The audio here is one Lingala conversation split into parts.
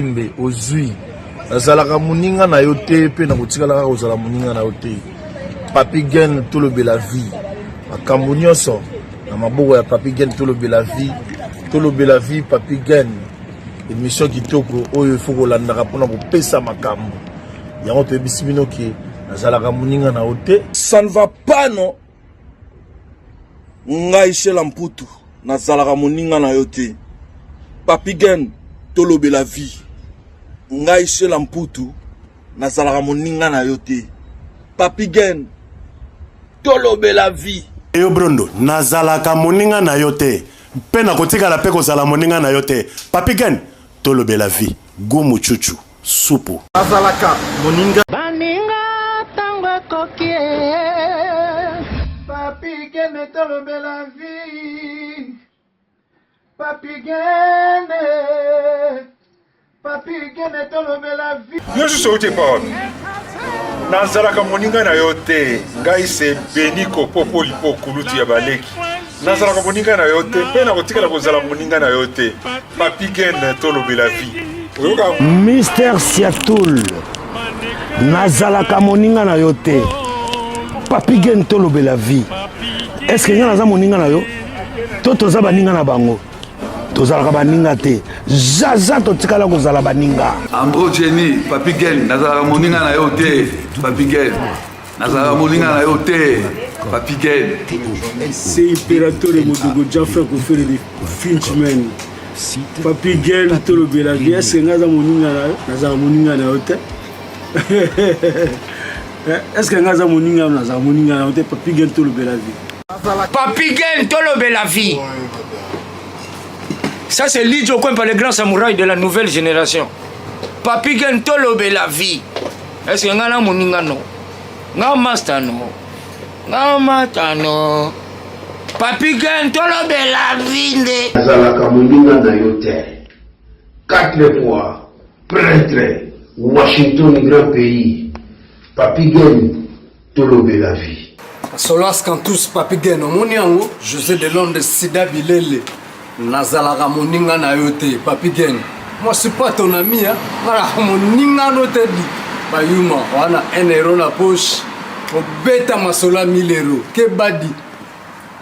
Mbe ozui nazalaka muninga na yo te pe na kotikalaka kozala muninga na yo te. Papi Gen tolobela vie makambo nyonso na maboko ya Papi Gen tolobela vie Papi Gen émission kitoko oyo il faut kolandaka mpona kopesa makambo yango toyebisi bino ke nazalaka muninga na yo te. Ça ne va pas non. Ngai Shela Mputu nazalaka muninga na yo te. Papi Gen tolobela vie Ngai Shela Mputu nazalaka muninga na yo te. Papi Gen tolobela vie Yo Brondo nazalaka muninga na yo te. Pe na kotikala pe kozala muninga na yo te. Papi Gen tolobela vie Gumu chuchu supu nazalaka muninga baninga tango kokie Papi Gen tolobela vie Papi Gen tolobela vie. Yo je saute pas. Nazalaka moninga na yo te. Ngai se Beniko popo lipo kuluti ya baleki. Nazalaka moninga na yo te. Pe na kotikala kozala moninga na yo te. Papi Gen tolobela vie. Mister Siatoul nazalaka moninga na yo te. Papi Gen tolobela vie. Est-ce que nga naza moninga na yo? Toza baninga na bango. Tozalaka baninga te. Zaza totikala kozala baninga. Ambro Jenny, Papi Gen nazalaka moninga na yo te. Papi Gen nazalaka moninga na yo te. Papi Gen c'est impérateur Modogo Jaffa ko faire des Finchman. Papi Gen tolobela vie. Est-ce que naza moninga na yo? Nazalaka moninga na yo te. Est-ce que naza moninga na yo te? Papi Gen tolobela vie. Papi Gen tolobela vie. Ça c'est Lidjo Kwempa, le grand samouraï de la nouvelle génération. Papi Gen tolobela vie. Est-ce que ngana moninga no? Nga master no. Nga mata no. Papi Gen tolobela vie nde. Nazalaka moninga na yo te. 4 fois prêtre Washington grand pays. Papi Gen tolobela vie. Solas Kantous Papi Gen omoniango José de Londres Sida Bilele. Nazalaka moninga na yo te. Papi Gen moi je suis pas ton ami hein. Mara moninga no te di bayuma wana 1 euro na poche obeta masola 1000 euros ke badi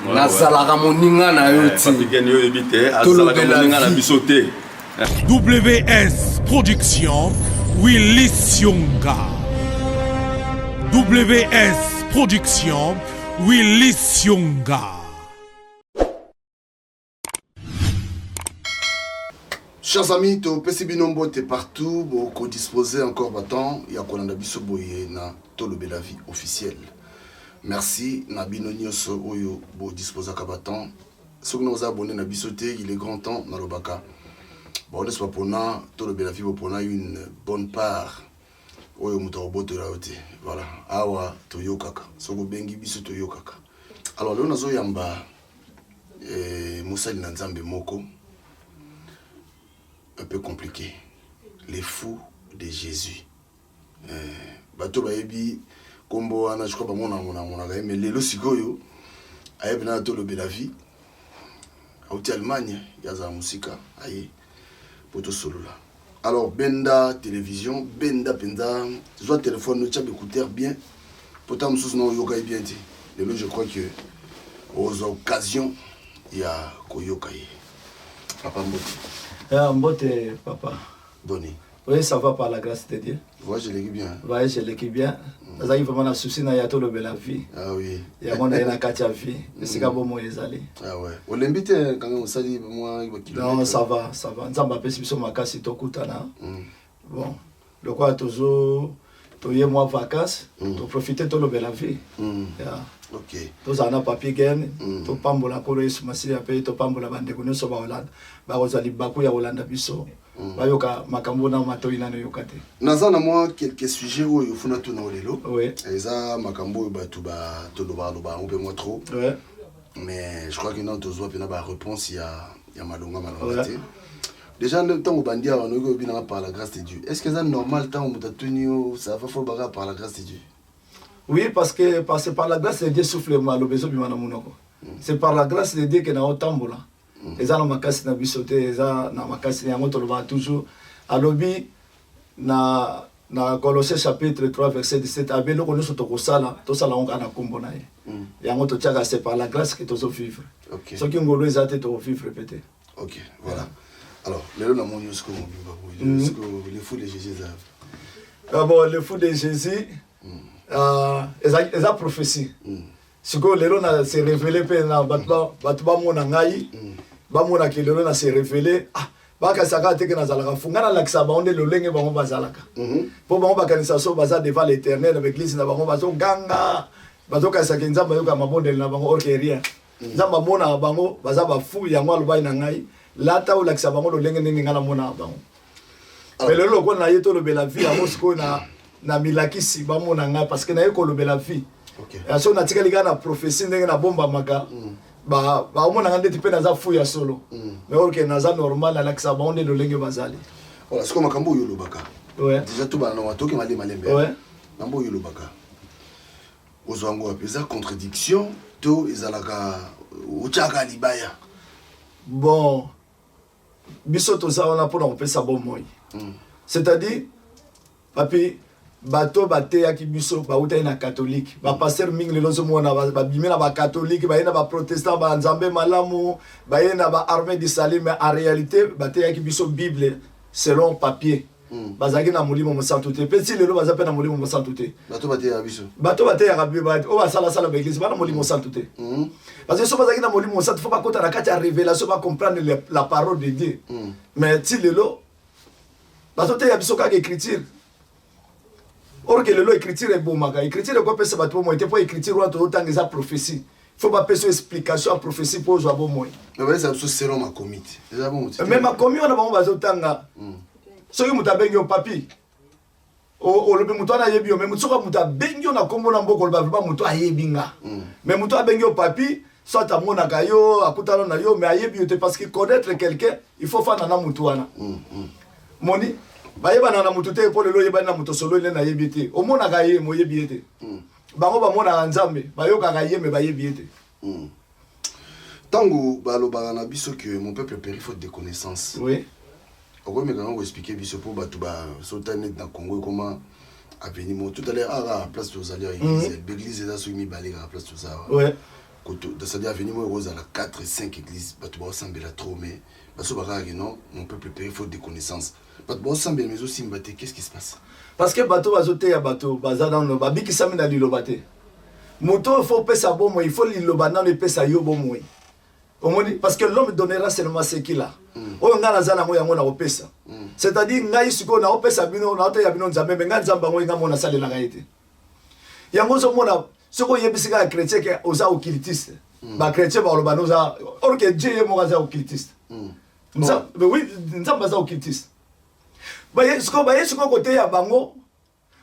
nazalaka moninga na yo te. Papi Gen yo ebite azalaka moninga na biso te. WS Production Willy Sionga. WS Production Willy Sionga. Chers amis, to pesi binombo te partout, boko disposer encore battant, ya kolanda biso boye na tolobela vie officielle. Merci na bino nyoso oyo bo disposer ka battant. Ceux qui nous abonnés na biso te, il est grand temps na lobaka. Bon, n'est-ce pas pona tolobela vie pona une bonne part. Oyo muto boto la ote. Voilà. Awa toyokaka. Soko bengi biso toyokaka. Alors là nazo yamba Moussali na Nzambe moko. Un peu compliqué. Les fous de Jésus. Bato baebi kombo ana je crois ba mona mais lelo sikoyo ayebi na tolobela vie. Auti Allemagne yaza musika aye poto solola. Alors benda télévision, benda penza, soit téléphone no tchabe écouteur bien. Pourtant mususu no yoka bien ti. Lelo je crois que aux occasions il y a koyoka ye. Papa Mbote. Mbote, papa. Boni. Oui, ça va par la grâce de Dieu. Ouais, je l'équipe bien. Ouais, je l'équipe bien. Ça arrive vraiment à souci na yato lobela vie. Ah oui. Il y a mon na katia vie. C'est comme bon ezali. Ah ouais. On l'invite quand on s'ali moi non, ça va. Nzamba pesi biso makasi tokutana. Bon. Le quoi toujours toye moi vacances, to profiter to lobela vie. Yeah. OK. Tous en a Papi Gen, to pambola ko Yesu Masiya pe to pambola bande ko nyonso ba Hollande. Ba kozali baku ya Hollande biso. Ba yoka makambo na matoi na yokate. Nazana moi quelques sujets où il faut na tuna lelo. Oui. Eza makambo ba to loba un peu moins trop. Ouais. Mais je crois que non tozo pe na ba réponse il y a malonga malongate. Déjà le temps au bandia on go bina par la grâce de Dieu. Est-ce que c'est normal temps où tuni ça va faut baga par la grâce de Dieu? Oui, parce que par la grâce de Dieu souffle mal au besoin bimana munoko. C'est par la grâce de Dieu que na otambola. Eza na makasi na bisote, eza na makasi na moto loba toujours alobi na Colossiens chapitre 3 verset 17 abelo kono soto kosala to sala on kana kombo na ye yango to tchaka c'est par la grâce que to so vivre ce qui ngolo ezate to vivre peut-être. OK, voilà. Alors lelo na moni ce que les fous de Jésus ça. Bon, les fous de Jésus eza prophétie. Ce que lelo na se révéler pe na batba mona ngai ba mona ke lelo na se révéler baka saka teke na zalaka fungana lakisa baonde lolenge bango bazalaka po bango bakanisa so baza devant l'éternel avec l'église na bango bazo ganga bazo kasa ke nzamba yoka mabondeli na bango orke rien nzamba mona bango baza ba fu yango alobai na ngai lata o lakisa bango lolenge nini ngana mona bango mais lelo ko na yeto lobela vie amo siko na milakisi ba mona ngai parce que na yeko lobela vie so na tikali kana prophétie ndenge na bomba maka ba omona ngande tipe na za fu ya solo mais orke na za normal ala kisa ba onde lolenge bazali voilà ce que makambo yo lobaka déjà tout ba na watoki mali malembe mambo yo lobaka ozwango apesa contradiction to ezalaka uchaka libaya bon biso to za ona pona kopesa bon moyi c'est-à-dire papi bato bateya ki biso bauta na catholique ba pasteur mingi lelo zo mona ba bimela ba catholique ba yena ba protestant ba nzambe malamu ba yena ba armée du salut mais en réalité bateya ki biso bible selon papier bazaki na molimo mosantu te petit lelo bazape na molimo mosantu te bato bateya biso ka bible o ba sala ba église ba na molimo mosantu te parce que so bazaki na molimo mosantu faut pas kota na kati ya révélation ba comprendre la parole de Dieu mais ti lelo bato te ya biso ka écriture. Or que le écriture est bon, écriture est quoi peut se battre pour moi, pour écriture ou autant que prophétie. Il faut pas passer explication à prophétie pour jouer bon moi. Mais ça selon ma comité. Mais ma comité on a bon bazo tanga. So yo mutabengi au papi. O le muto na yebi o mais muto mutabengi na kombo na mboko ba vraiment muto ayebinga. Mais muto abengi au papi, soit ta mona kayo, akutana na yo mais ayebi te parce que connaître quelqu'un, il faut faire na muto wana. Moni bayeba na mutu te po lelo yeba na mutu solo ile na yebite omona ka ye mo yebite bango ba mona nzambe bayoka ka ye me ba yebite tango baloba na biso que mon peuple périt faute de connaissances. Oui. Pourquoi me quand expliquer biso pour batu ba sotanet dans Congo comment avenir mo tout à l'heure à la place aux alliés l'église là sur mi balé à la place tout ça. Ouais. De ça avenir mo rose à la 4 et 5 églises batu ba semble la trop mais baso ba non mon peuple périt faute de connaissances. Mais aussi qu'est-ce qui se passe? Parce que bateau bazote ya bateau bazana no babiki sami na lilobate. Moto il faut pesa bon il faut lilobana le pesa yo bon moi. Omoni parce que l'homme donnera seulement ce qu'il a. O ngana zana mo yango na opesa. C'est-à-dire ngai siko na opesa bino na oto ya bino nzambe nga nzamba ngo nga mona salela ngaite. Yango zo mona soko yebisika chrétien ke oza occultiste. Ba chrétien ba lobana oza or que Dieu mo za occultiste. Nzamba oui nzamba za occultiste. Baye siko côté ya bango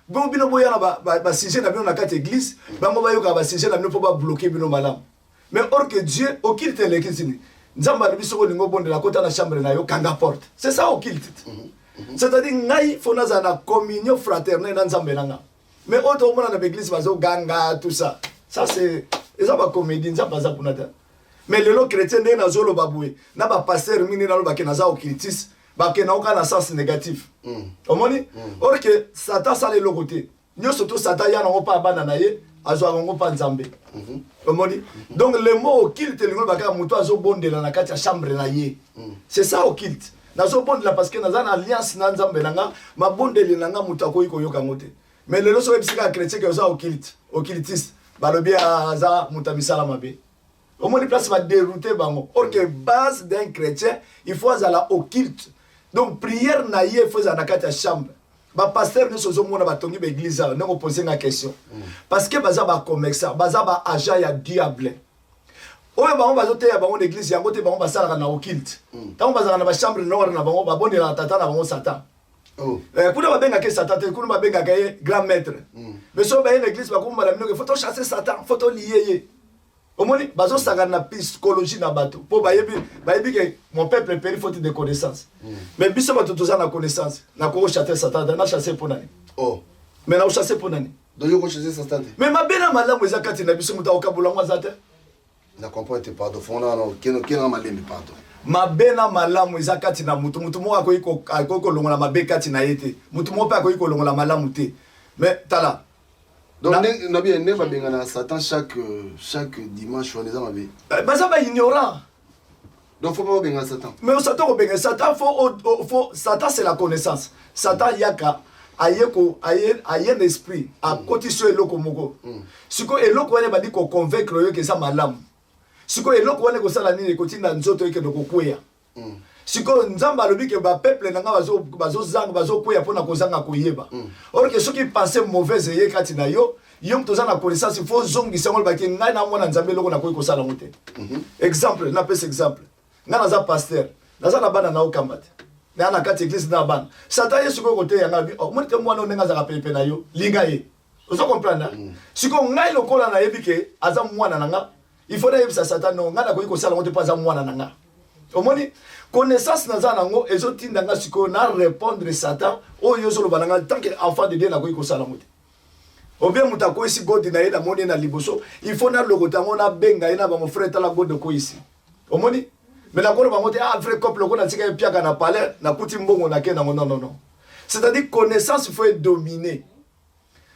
bon bino boya na ba sujet na bino na kati église bango bayo ka ba sujet na bino pour ba bloquer bino malam mais or que Dieu occulte l'église nzamba na biso ko lingo bonde la kota na chambre na yo kanga porte c'est ça occulte c'est-à-dire ngai fona za na communion fraternelle na nzambe nanga mais auto mona na église bazo ganga tout ça c'est eza ba comédie nzamba za punata mais lelo chrétien na zolo baboué na ba pasteur mini na lo ba ke na za occultiste parce na aucun sens négatif. Omoni or que Satan ça le côté. Nous surtout Satan ya n'ont pas bananaye, azo n'ont pas nzambe. Omoni donc le mot occulte le baka muto azo bonde na kati ya chambre na ye. C'est ça occulte. Nazo bonde la parce que na za alliance na nzambe nanga ma bonde le nanga muto akoyi koyoka ngote. Mais le loso ebisika chrétien que ça occulte, occultiste. Balobi aza mutamisala mabe. Omoni place va dérouter bango. Or que base d'un chrétien, il faut à occulte. Donc prière na ye faut za nakati ya chambre. Ba pasteur ne sozo mona batongi ba église na ko poser une question. Parce que baza ba commerçant, baza ba agent ya diable. Oyo bango bazote ya bango l'église yango te bango basala na occulte. Tango baza na ba chambre nord na bango ba bonela tata na bango Satan. Kuna ba benga ke Satan te kuna ba benga ke grand maître. Mais so ba l'église ba ko mala mino faut to chasser Satan, faut to lier ye. Omoni bazo sanga na psychologie na bato po bayebi que mon peuple périt faute de connaissance. Mais biso bato toza na connaissance na ko chasser Satan na chasser pour nani. Mais na chasser pour nani. Donc yo ko chasser Satan. Mais mabena malamu ezakati na biso muta okabula mwa zate. na comprendre te pardon fona no kena malembe pardon mabe na malamu eza kati na mutu moko akoki kolongola mabe kati na ye te mutu moko mpe akoki kolongola malamu te mais tala donc na bien ne babengana Satan chaque dimanche on eza mabe baza ba ignorant donc faut pas obenga Satan mais Satan obenga Satan faut Satan c'est la connaissance Satan yaka aye l'esprit a cotiso eloko moko siko eloko wana badi ko convaincre yo que ça malamu siko eloko wana ko sala nini kotinda nzoto yeke doko kweya siko nzamba alobi ke ba peuple nanga bazo zanga bazo kweya pona kozanga koyeba or que ceux qui pensaient mauvaise ye kati na yo mtoza na connaissance il faut zongi sangol ba ke ngai na mwana nzambe eloko na koyi ko sala ngote exemple na pese exemple ngana za pasteur naza na bana na okambate na kati église na bana Satan yesu ko kote yanga bi o monite mwana onenga za pepe na yo linga ye ozo comprendre siko ngai lokola na yebi ke aza mwana nanga il faut yebisa Satan no ngana ko sala ngote pa aza mwana nanga omoni connaissance na za nango ezotinda nga siko na répondre Satan oyo zo loba nanga tant que enfant de Dieu na ko sala ngote obien muta ko isi god na ye na moni na liboso il faut na lokotango na benga ye na ba mon frère tala god ko isi omoni mais la bango te vrai couple ko na tika piaka na palais na kuti mbongo na ke na non c'est-à-dire connaissance faut être dominé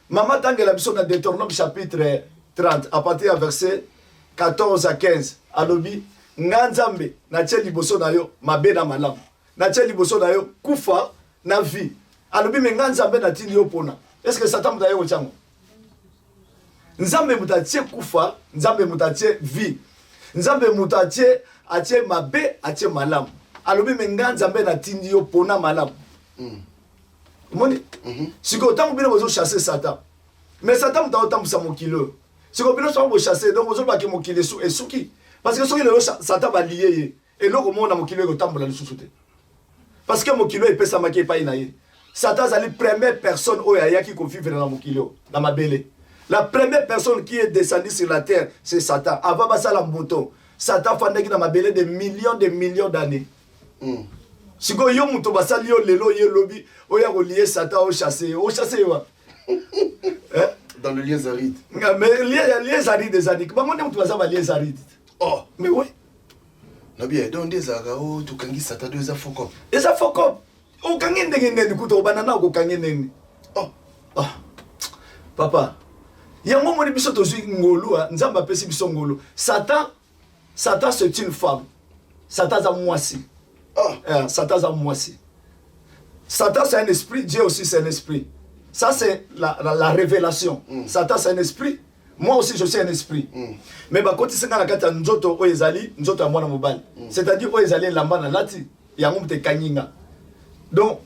maman tangela biso na Deutéronome chapitre 30 à partir du verset 14 à 15 alobi nganzambe na tie liboso na yo mabe na malamu na tie liboso na yo kufa na vie alobi me nganzambe na tindi yo pona est-ce que Satan mutaye ko chango nzambe mutatie kufa nzambe mutatie vie nzambe mutatie atie mabe atie malamu alobi menga nzambe na tindi yo pona malamu moni siko tango bino bozo chasser Satan mais Satan mutayo tambusa mokilo siko bino so bo chasser donc bozo ba ke mokile su esuki parce que soki le Satan ba lié ye et loko mona mokilo ko tambola lisusu te parce que mokilo epesa maki epai na ye Satan zali première personne oyo ayaki ko vivre na mokilo na mabele la première personne qui est descendue sur la terre c'est Satan avant basala mboto Satan fandaki na mabele de millions d'années. Siko yo muto basali yo lelo ye lobi oya ko lier Satan au chasser yo. Dans le lieu aride. Mais lier aride des années. Ba monde muto basaba lier aride. Oh, mais oui. Na bien donc des agao to kangi Satan deux a foko. Eza foko. O kangi ndenge kuto banana ko kangi ndenge. Oh. Papa. Yango moni biso tozui ngolu nzamba pesi biso ngolu. Satan c'est une femme. Satan c'est moi aussi. Satan c'est moi aussi. Satan c'est un esprit, Dieu aussi c'est un esprit. Ça c'est la révélation. Satan c'est un esprit, moi aussi je suis un esprit. Mais quand tu sais que tu as nzoto oyezali, nzoto ya mwana mobali. C'est-à-dire oyezali lamba na lati, yango mte kanyinga. Donc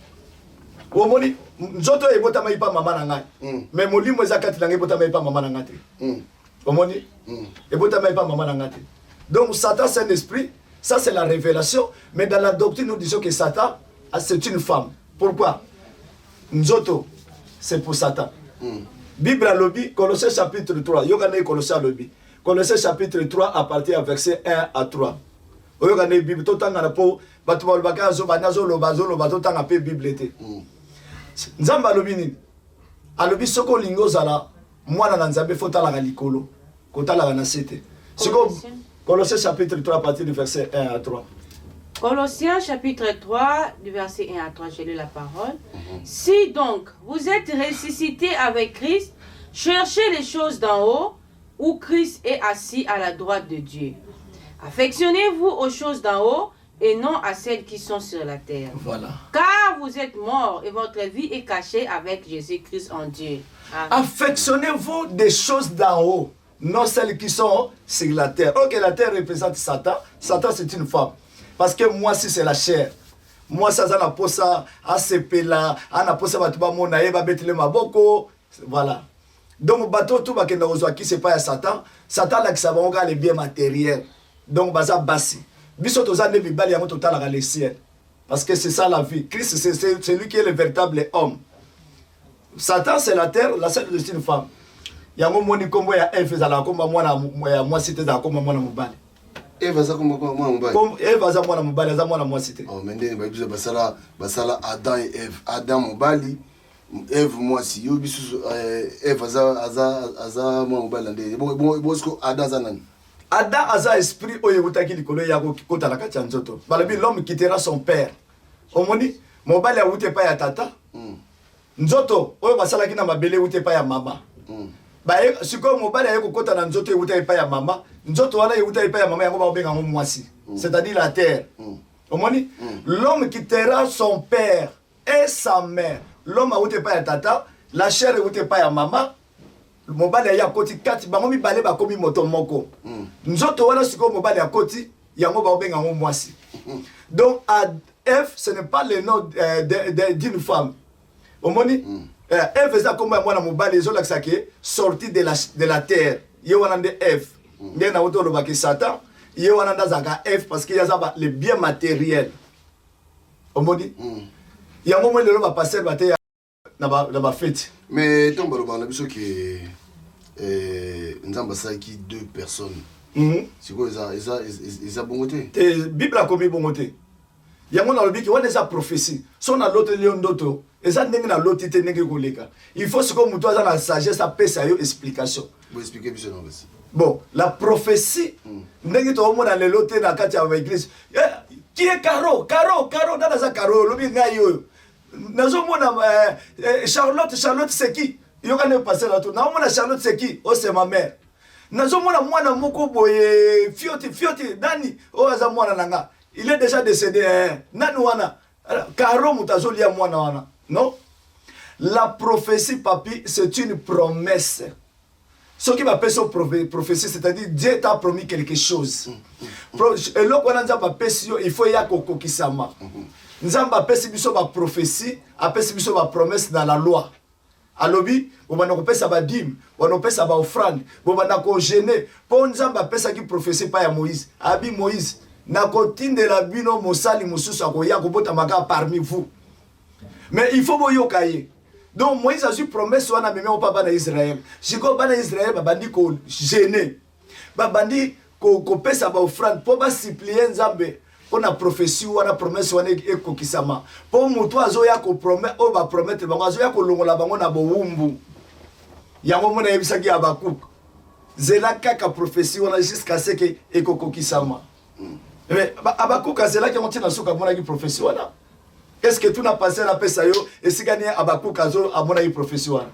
omoni nzoto ebota mai pa mama na ngai. Mais molimo ezakati lange ebota mai pa mama na ngate. Omoni ebota mai pa mama na ngate. Donc Satan c'est un esprit, ça c'est la révélation, mais dans la doctrine nous disons que Satan c'est une femme. Pourquoi? Nzoto c'est pour Satan. Bible à lobby, Colossiens chapitre 3, Yogane Colossiens à lobby. Colossiens chapitre 3 à partir du verset 1 à 3. Yogane Bible tout temps na po batuma baka zo banazo lobazo lobazo tanga pe Bible était. Nzamba lobby ni. A lobby soko lingo zala mwana na nzambe fotala ga likolo. Kotala na sete. Soko Colossiens chapitre 3 à partir du verset 1 à 3. Colossiens chapitre 3 du verset 1 à 3, j'ai lu la parole. Si donc vous êtes ressuscités avec Christ, cherchez les choses d'en haut où Christ est assis à la droite de Dieu. Affectionnez-vous aux choses d'en haut et non à celles qui sont sur la terre. Voilà. Car vous êtes morts et votre vie est cachée avec Jésus-Christ en Dieu. Amen. Affectionnez-vous des choses d'en haut, non celles qui sont sur la terre. Ok, la terre représente Satan. Satan, c'est une femme. Parce que moi, si c'est la chair. Moi, ça, na posa, a sepela, na posa batuba mona eba betile maboko. Voilà. Donc, bateau tout bakenda ozwa qui c'est pas Satan. Satan là qui ça va on les biens matériels. Donc, baza bassi. Biso toza ne bibali yango total dans les ciel. Parce que c'est ça la vie. Christ, c'est lui qui est le véritable homme. Satan, c'est la terre, la seule c'est une femme. Yango moni kombo ya Eve zala komba mwana ya moi cité za komba mwana mobali. Eva za komba mwana mobali. Comme Eva za mwana mobali za mwana moi cité. Oh mende ba biso basala Adam et Eve. Adam mobali, Eve moi si yo biso Eva za mwana mobali ndé. Bon bosko Adam za nani. Adam aza esprit oyo utaki likolo ya kota la kati ya nzoto. Balobi l'homme quittera son père. Omoni mobali awute pa ya tata. Nzoto oyo basalaki na mabele ute pa ya mama. Ba siko mobali ayeko kota na nzoto ute pa ya mama. Nzoto wana ute pa ya mama yango ba obenga ngo mwasi. C'est-à-dire la terre. Omoni l'homme quittera son père et sa mère. L'homme awute pa ya tata, la chair ute pa ya mama. Mobali ya koti kati bango mibale bakomi moto moko. Nzoto wana siko mobali ya koti yango ba obenga ngo mwasi. Donc à Ève ce n'est pas le nom d'une femme. Omoni Ève eza comme mwana mobali ezolakisa ke sorti de la terre. Ye wana nde Ève. Nde na oto lobaki Satan, ye wana ndazaka Ève parce que yaza le bien matériel. Omoni yango mo lelo ba passer bate na ba fête. Mais tant baloba na biso ke nzamba saki deux personnes. Siko eza bongote. Bible a komi bongote. Yango na lobi ki wana eza prophétie. So na lote leo ndoto, eza ndenge na lote te ndenge koleka. Il faut siko mutu aza na sagesse apesa yo explication. Vous expliquez biso na basi. Bon, la prophétie ndenge to omona le lote na kati ya église. Qui est Caro dans za Caro lobi ngai yo. Nazomona Charlotte c'est qui? Yokane passer là tout. Naomona Charlotte c'est qui? Oh c'est ma mère. Nazomona mwana moko boye fioti Dani oh aza mwana nanga. Il est déjà décédé nani wana. Caro mutazoli ya mwana wana. Non? La prophétie papi c'est une promesse. Ce qui m'appelle son prophétie c'est-à-dire Dieu t'a promis quelque chose. Et là quand on a prophétie il faut ya kokokisama. Nzamba apesi biso ba prophétie, apesi biso ba promesse dans la loi. Alobi, bobana kopesa ba dîme, bobana kopesa ba offrande, bobana ko gêner. Po nzamba apesa ki prophétie pa ya Moïse. Abi Moïse, na kotindela bino mosali mususu akoya kobota maka parmi vous. Mais il faut boyoka ye. Donc Moïse a eu promesse wana meme au papa na Israël. Siko bana Israël babandi ko gêner. Babandi ko pesa ba offrande po ba supplier nzambe. On a prophétie ou on a promesse ou on est kokisama. Pour mutu azoya ko promet o ba promettre bango azoya ko longola bango na bo wumbu. Yango mona yebisa ki Abakuk. Zela kaka prophétie on a jusqu'à ce que ekokokisama. Mais Abakuk zela ki monti na soka mona ki prophétie wana. Est-ce que tout n'a passé la pesa yo et si gagné Abakuk azo amona ki prophétie wana.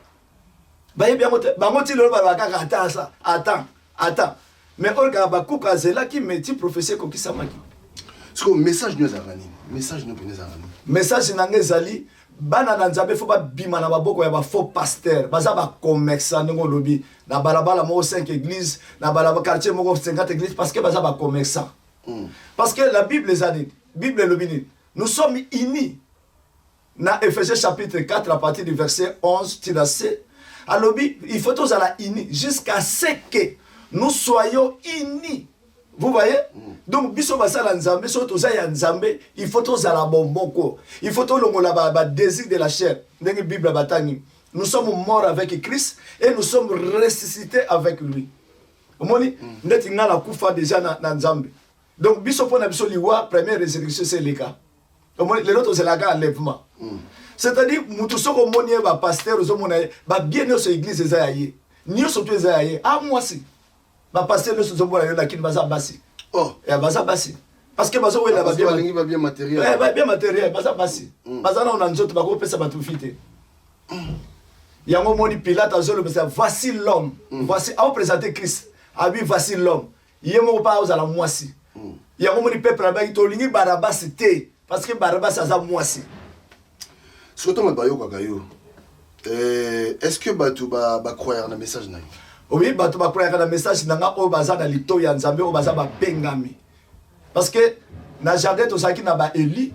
Ba yebi bango ti lo ba kaka attends ça. Attends. Mais olga Abakuk zela ki meti prophétie kokisama ki. Parce que message nous avani, message nous prenez avani. Message nange zali bana na nzambe faut ba bima na baboko ya ba faux pasteur, baza ba commerçant ngo lobi na balabala mo 5 églises, na balabala quartier mo 50 églises parce que baza ba commerçant. Parce que la Bible les a dit, Bible lobi nous sommes unis. Na Ephésiens chapitre 4 à partir du verset 11 tiracé, à lobi il faut tous à la unis jusqu'à ce que nous soyons unis. Vous voyez? Donc, biso basala nzambe, so toza ya nzambe, il faut tous à la bomboko. Il faut tous le désir de la chair. Dans la Bible batani. Nous sommes morts avec Christ et nous sommes ressuscités avec lui. Vous voyez? Net inga la kufa déjà na nzambe. Donc, biso pona biso liwa, première résurrection c'est le cas. Vous voyez? Les autres c'est la enlèvement. C'est-à-dire, mutu soko monie ba pasteur, zo monaye, ba bien yo so église ezaye. Nyo so tu ezaye. Ah, moi si. Ba pasteur nous sommes là lakini baza basi. Oh, ya baza basi. Parce que bazo wela ba bien matériel. Ba bien matériel, baza basi. Baza na on nzoto ba ko pesa ba tufite. Yango moni Pilate azolo besa voici l'homme. Voici a présenter Christ. Abi voici l'homme. Yemo pa aux à la moisi. Yango moni peuple ba to lingi Barabas te parce que Barabas aza moisi. Surtout ma bayo kakayo. Est-ce que batu ba croire na message na? Oui, bato ba croire na message nanga o baza na lito ya nzambe o baza ba bengami. Parce que na jardin to saki na ba Eli,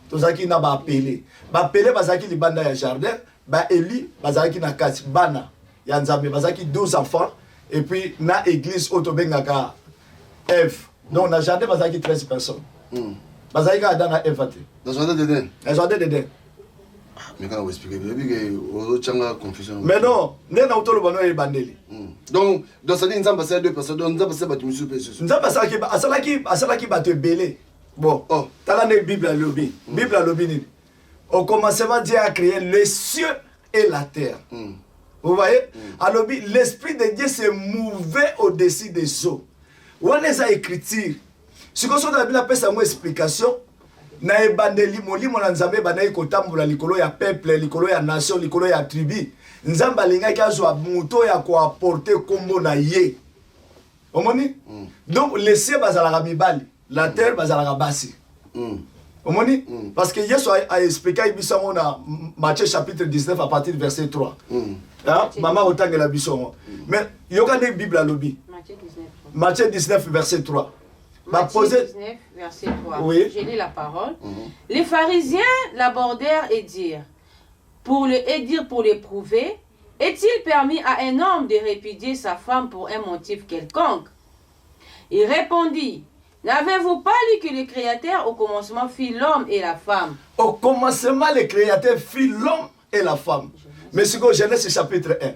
to saki na ba apelé. Ba apelé bazaki libanda ya jardin, ba Eli bazaki na kati bana ya nzambe bazaki 12 enfants et puis na église auto bengaka Ève. Donc na jardin bazaki 13 personnes. Bazaki ka dana Ève. Dans jardin d'Éden. Dans jardin d'Éden. Mais quand on explique, il y a confusion. Mais non, n'est pas autour de bandeli. Donc, dans cette ligne, c'est deux personnes. Donc, nous avons passé battu monsieur Pessus. Nous avons passé qui battu belé. Bon, t'as la Bible à lobby. Bible à lobby. Au commencement, Dieu a créé les cieux et la terre. Vous voyez? À lobby, l'esprit de Dieu s'est mouvé au-dessus des eaux. wana eza écriture sikoyo soki na bino apesa yango explication na ebandeli molimo na nzambe ebandaki kotambola likolo ya peuple likolo ya nation likolo ya tribu nzambe alingaki azwa moto ya koaporte kombo na ye omoni donc les cieux bazalaka mibali la terre bazalaka basi omoni parce que Yesu a expliqué biso yango na Matthieu chapitre 19 à partir du verset 3 mama otangela biso yango mais yoka nde bible alobi Matthieu 19 verset 3 Matthieu 19 verset 3 oui. Je lis la parole Les pharisiens l'abordèrent et dirent pour l'éprouver, est-il permis à un homme de répudier sa femme pour un motif quelconque? Il répondit, n'avez-vous pas lu que le Créateur au commencement fit l'homme et la femme? Au commencement, le Créateur fit l'homme et la femme. Mais c'est quoi Genèse chapitre 1?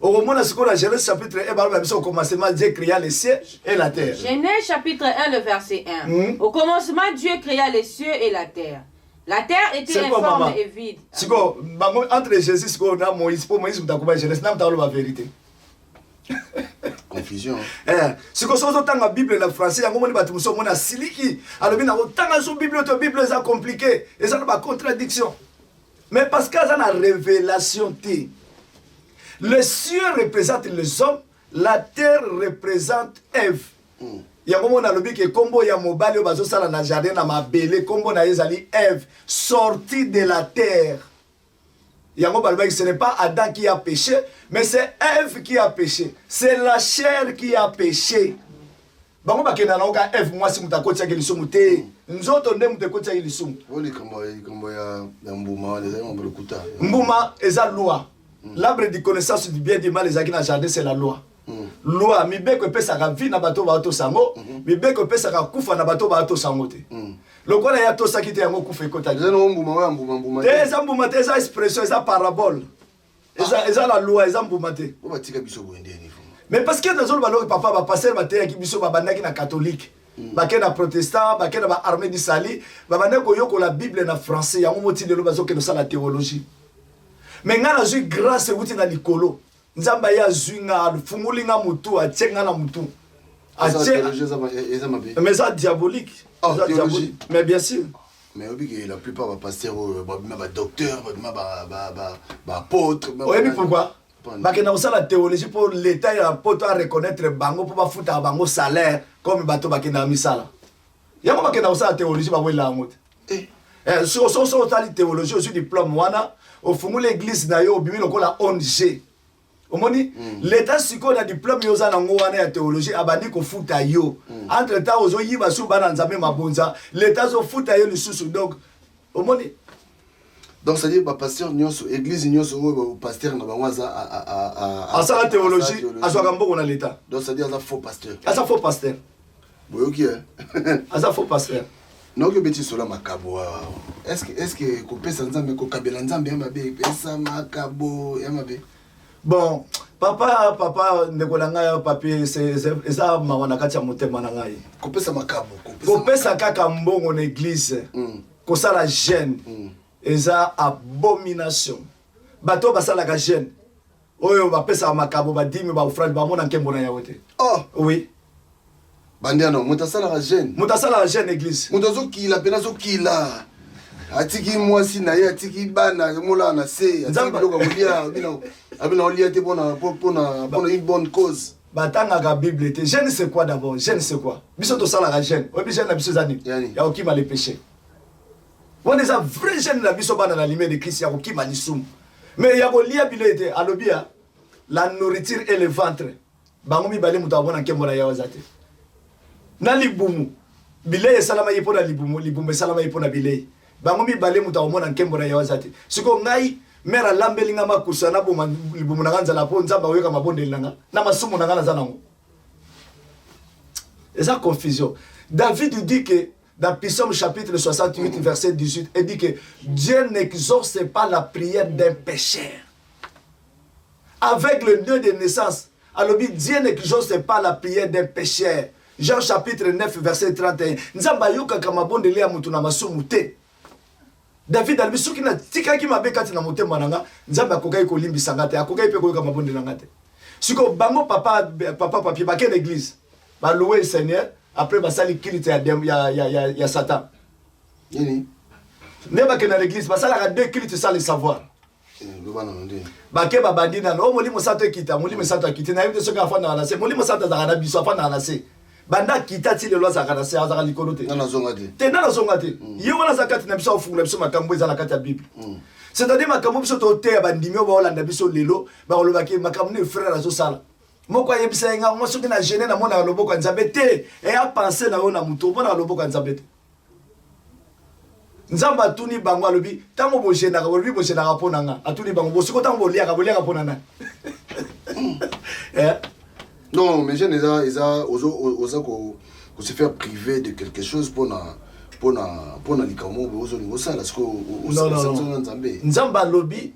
Au moment où la Genèse chapitre 1, au commencement, Dieu créa les cieux et la terre. Genèse chapitre 1, le verset 1. Au commencement, Dieu créa les cieux et la terre. La terre était informe et vide. Entre Jésus et Moïse, pour Moïse, vous avez Genèse, vous la vérité. Confusion. Si vous avez la Bible en français, vous avez la siliki. Alors, vous avez la Bible, c'est compliqué. Et ça n'a pas contradiction. Mais parce qu'il y a une révélation. Les cieux représentent les hommes, la terre représente Ève. Il y a un moment où il combo ya mobali au bazo sala na jardin na mabele combo na ezali Ève sortie de la terre. Il y a un moment où ce n'est pas Adam qui a péché, mais c'est Ève qui a péché. C'est la chair qui a péché. Bango bakena na oka Ève moi si mutakoti ya lisumu te. Nzoto nde mutakoti ya lisumu. Oli kombo ya mbuma les amis mbulukuta. Mbuma eza loi. L'arbre de connaissance du bien et du mal, les agis dans le jardin, c'est la loi. Loi, mi beko pesaka vie na bato ba auto sango, mi beko pesaka kufa na bato ba auto sango te. Lokola ya to sakite yango kufa ekota. Mbuma. Eza mbuma te, eza expression, eza parabole. Eza la loi, eza mbuma te. Mais parce que dans le ballon papa va passer ma terre qui biso ba bandaki na catholique. Bake na protestant, bake na ba armée du sali, ba bandako yoko la Bible na français, yango moti de lo bazo ke no sa la théologie. Mais nga na zui grâce wuti na likolo nzamba ya zui nga funguli nga mutu atie nga na mutu mais ça diabolique mais bien sûr mais obi que la plupart va passer ba docteur ba apôtre oui pourquoi parce que na la théologie pour l'état ya apôtre à reconnaître bango pour ba futa bango salaire comme bato ba kena misala yango ba kena la théologie ba wela ngote so tali théologie aussi diplôme wana au fond l'église na yo bimi lokola ONG omoni l'état siko na diplôme yo za na ngwana ya théologie abandi ko futa yo entre temps ozo yiba su bana nzambe mabonza l'état zo futa yo lisusu donc omoni donc ça dit ba pasteur nyonso église nyonso o pasteur na banwaza a ça la théologie azwa mboko na l'état donc ça dit ça faux pasteur ça faux pasteur boyoki ça faux pasteur non que petit cela makabo est-ce que kopesa nzambe ko kabela nzambe ya mabe pesa makabo ya mabe bon papa ndekolanga papier c'est ça mawana kati ya motema na ngai kopesa makabo kopesa kaka mbongo na église kosala jeune eza abomination bato basalaka jeune oyo bapesa makabo badimi ba ofrande bamona nkembo na yawe te oui bandiano mutasala la jeune église mutazo kila pena zo kila atiki mwasi na ye atiki bana mola na se atiki biloko molia abina olia te pona une bonne cause batanga bible te jeune c'est quoi d'abord jeune c'est quoi biso to sala la jeune obi jeune na biso zani ya okima les péchés on est un vrai jeune na biso bana na lumière de Christ ya okima lisum mais ya kolia bilete alobia la nourriture et le ventre bango mi bale muto abona nkembo na yawa zate na libumu bilei salama yipo na libumu salama yipo na bilei bango mi bale muta omona nkembo na yawa zate siko ngai mera lambelinga makusa na boma libumu na kanza la po nzamba oyeka mabondeli nanga na masumu na ngana zanango et ça confusion. David dit que dans Psaume chapitre 68 verset 18 il dit que Dieu n'exauce pas la prière d'un pécheur avec le nœud de naissance. Alors Dieu n'exauce pas la prière d'un pécheur. Jean chapitre 9 verset 31. Nzamba yoka kama bondeli ya mutu na masumu te. David albi soki na tika ki mabe kati na motema nanga nzamba akokai ko limbisa ngate akokai pe ko yoka mabondeli ngate. Siko bango papa papier ba ken église. ba louer Seigneur après ba sali kilit ya Satan Yini ne ba que dans l'église ba sala deux kilits sans le savoir ba ke ba bandina no molimo santo kita molimo santo akiti na yebite soka afana na se molimo santo za kana biso afana na se banda kita ti le loi za kana se za likolote na zonga te te na zonga te yo wana zakati na biso ofunga biso makambo eza na kati ya Bible c'est-à-dire makambo biso to te bandimi ba olanda biso lelo ba oloba ke makambo ne frère azo sala moko yebisa nga mo soki na gêner na mona loboko nzambe te et a penser na yo na muto mona loboko nzambe te nzamba tuni bango alobi tango bo gêner ka bolobi bo gêner ka pona nga atuni bango bo siko tango bo lia ka pona na non mais jeune ils ko se faire priver de quelque chose pour na likamo bozo lingo sala siko nzambe nzamba lobi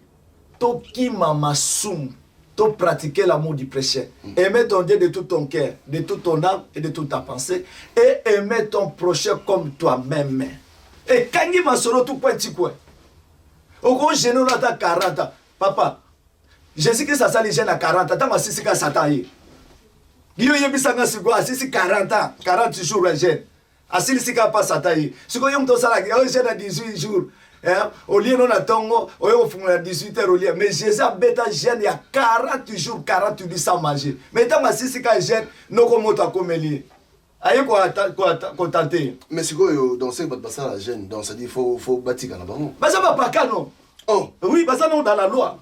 to kima masum to pratiquer l'amour du péché. Aimer ton Dieu de tout ton cœur, de toute ton âme et de toute ta pensée. Et aimer ton prochain comme toi-même. Et quand il m'a solo tout point quoi. Au gros, je ne l'ai 40 ans. Papa, Jésus-Christ a sali jeune à 40 ans. Tant que c'est que Satan y est. Guillaume Yébissanga c'est quoi? C'est 40 ans. 40 jours le jeune. Asili sika pas Satan y est. Ce que yom to sala, un jeune à 18 jours. Au lieu non attendre, au fond à 18h au lieu. Mais Jésus a bêta jeune il y a 40 jours, 40 jours sans manger. Mais tant que c'est que jeune, non comme autre comme lié. Aïe quoi tenter. Mais c'est quoi dans ce que ça la jeune, donc ça dit faut bâtir là-bas. Bah ça va pas qu'à non. Oh, oui, bah ça non dans la loi.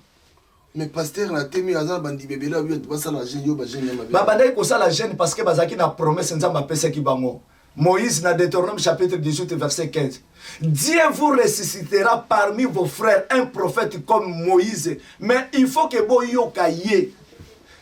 Mais pasteur la temi azala bandi bébé là oui bah ça la jeune yo bah jeune ma. Bah bandai ko ça la jeune parce que bazaki na promesse nzamba pesa ki bango. Moïse dans Deutéronome chapitre 18 verset 15. Dieu vous ressuscitera parmi vos frères un prophète comme Moïse. Mais il faut que vous yokaye.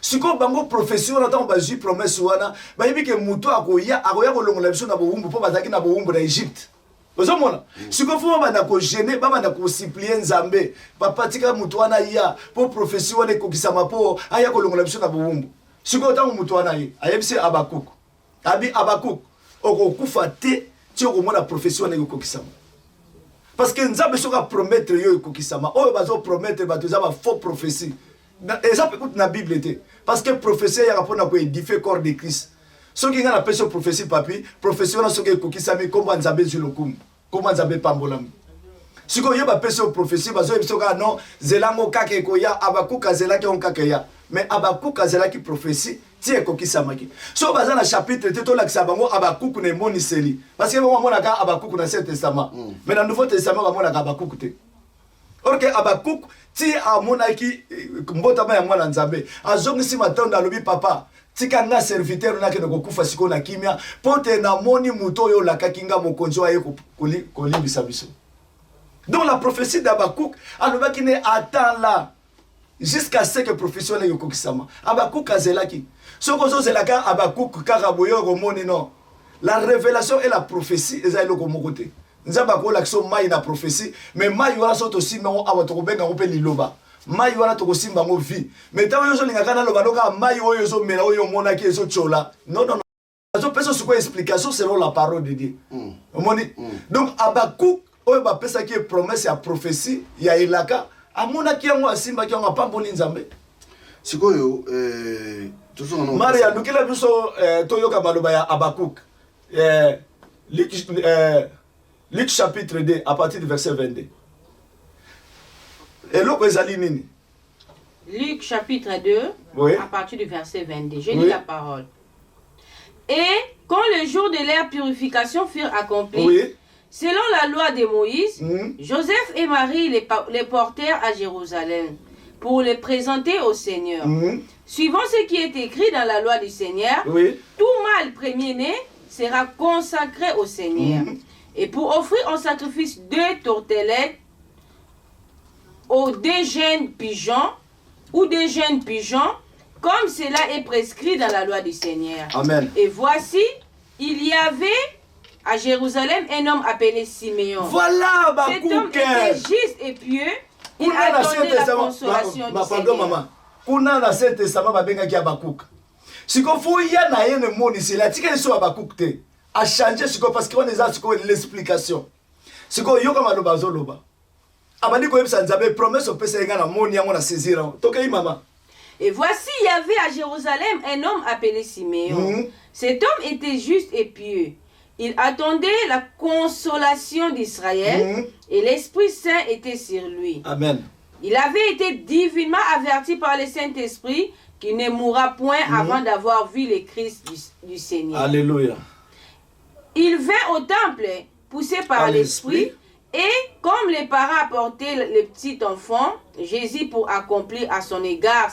Si vous avez une prophétie, vous avez une promesse, vous avez que Moutou akoya kolongola biso na bowumbu po bazaki na bowumbu na Égypte. Vous avez si vous avez gêner, vous avez supplier Nzambe, papa tika Moutou wana ya po prophétie wana kokisama po aya kolongola biso na bowumbu. Si vous avez Moutou wana ya, ayebisi Abakuk. Abi Abakuk. Okufa te ti okomona prophétie wana ekokisama parce que nzambe soki apromettre yo ekokisama oyo bazopromettre bato eza bafaux prophétie eza peut na bible te parce que prophétie eyaka mpona koédifie corps de Christ soki ngai napesi yo prophétie papi prophétie wana soki ekokisami kombo ya nzambe ezwi lokumu kombo ya nzambe epambolami sikoyo yo bapesi yo prophétie bazoyebisa kaka non zelango kaka ekoya Abakuk azelaki yango kaka eya mais Abakuk azelaki prophétie ti ekokisamaki so baza na chapitre te tolakisa bango Abakuk na emoniseli parce que bango bamonaka Abakuk na Ancien Testament mais na Nouveau Testament bamonaka Abakuk te or que Abakuk ti amonaki mbotama ya mwana nzambe azongisi matondo alobi papa tika nga serviteur nakende kokufa sikoyo na kimia mpo te namoni moto oyo olakaki nga mokonzi aye kolimbisa biso. Donc la prophétie d'Abakuk alobaki ne attend là jusqu'à ce que prophétie wana ekokisama. Abakuk azelaki soko ozelaka Abakuk kaka boyo komoni non. La révélation et la prophétie eza eloko moko te. Nzamba kolakisa mai na prophétie mais mai wana so to simba ngo awa to kobenga ngo pe liloba. Mai wana to kosimba ngo vie. Mais tant yo zo lingaka na loba loka mai oyo zo mela oyo mona ki ezo chola. Non non non. Azo peso siko explication selon la parole de Dieu. Omoni. Donc Abakuk oyo ba pesa ki promesse ya prophétie ya ilaka amona ki yango asimba ki yango apamboli nzambe. Sikoyo Maria lukila biso toyoka maloba ya Abakuk. Luc chapitre 2 à partir du verset 22. Et l'autre ezali nini? Luc chapitre 2 oui. À partir du verset 22. Je lis la parole. Et quand le jour de leur purification furent accomplis, oui. Selon la loi de Moïse, Joseph et Marie les portèrent à Jérusalem pour les présenter au Seigneur. Suivant ce qui est écrit dans la loi du Seigneur, tout mâle premier-né sera consacré au Seigneur. Et pour offrir en sacrifice 2 tourtelettes ou 2 jeunes pigeons, comme cela est prescrit dans la loi du Seigneur. Amen. Et voici, il y avait à Jérusalem un homme appelé Siméon. Voilà, cet homme était juste et pieux. Il a donné la consolation du Pardon, maman. Kuna na Ancien Testament babengaki Abakuk. Siko fo ya na yene moni c'est la tika so Abakuk te. A changer siko parce qu'on est à siko l'explication. Siko yoka maloba zoloba. Abandi ko yebisa nzabe promesse au pesa nga na moni yango na saisir. Tokei maman. Et voici, il y avait à Jérusalem un homme appelé Siméon. Cet homme était juste et pieux. Il attendait la consolation d'Israël et l'Esprit Saint était sur lui. Amen. Il avait été divinement averti par le Saint-Esprit qu'il ne mourra point avant d'avoir vu le Christ du Seigneur. Alléluia. Il vint au temple poussé par l'Esprit et comme les parents apportaient le petit enfant, Jésus pour accomplir à son égard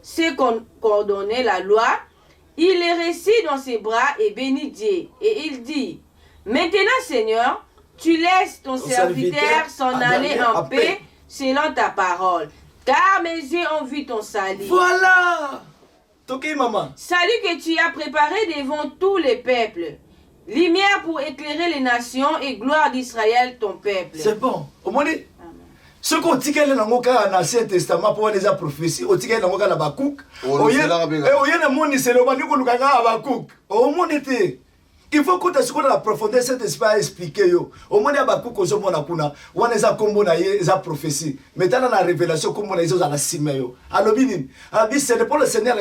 ce qu'ordonnait la loi, il le reçut dans ses bras et bénit Dieu. Et il dit, maintenant Seigneur, tu laisses ton serviteur s'en aller en paix selon ta parole. Car mes yeux ont vu ton salut. Voilà. Ok, maman. Salut que tu as préparé devant tous les peuples. Lumière pour éclairer les nations et gloire d'Israël, ton peuple. C'est bon. Au moins, ce qu'on dit qu'elle est dans l'Ancien Testament pour les prophéties, on dit qu'elle est dans l'Abakouk. Au y a un monde qui s'est levé dans l'Abakouk. Au moins, il faut que tu aies la profondeur de cet esprit à expliquer. Au moins, il y a beaucoup de choses on a des combos des prophéties. Mais dans la révélation, comme on a des cimé. Alors, c'est pour le Seigneur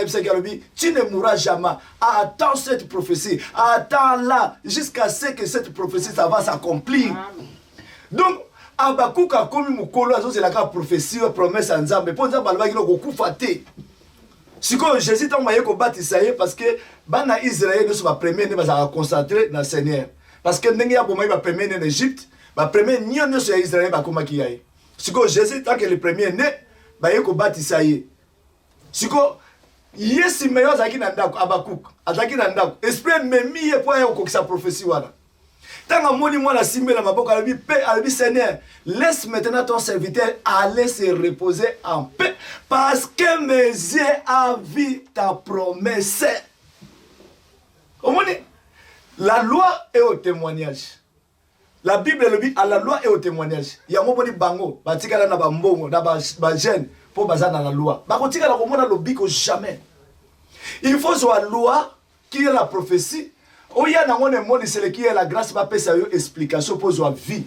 tu ne mourras jamais. Attends cette prophétie. Attends là, jusqu'à ce que cette prophétie ça va s'accomplir. Donc, Abakouk a commis mon colo, c'est la prophétie, promesse en Zambé. Pour ça, il a beaucoup faté. Si Jésus t'a envoyé combattre Israël parce que bana Israël ne soit premier ne va concentrer dans le Seigneur. Parce que n'engia pour moi va premier en Égypte, va premier ni ne soit Israël va comment qui aille. Si Jésus tant que le premier né, va y combattre Israël. Si yes meilleur zaki na ndako Abakouk, azaki na ndako. Esprit memi pour y ko sa prophétie wala. Tant que moi la simbe la maboka alabi Seigneur, laisse maintenant ton serviteur aller se reposer en paix parce que mes yeux ont vu ta promesse. Au moins, la loi est au témoignage. La Bible le dit à la loi et au témoignage. Il y a un moment bango, batikala na bambongo, na ba jeune pour bazana la loi. Ba kotikala ko mona lobiko jamais. Il faut sur la loi qui est la prophétie. Oya na ngone moni c'est qui est la grâce va pesa yo explication pour la vie.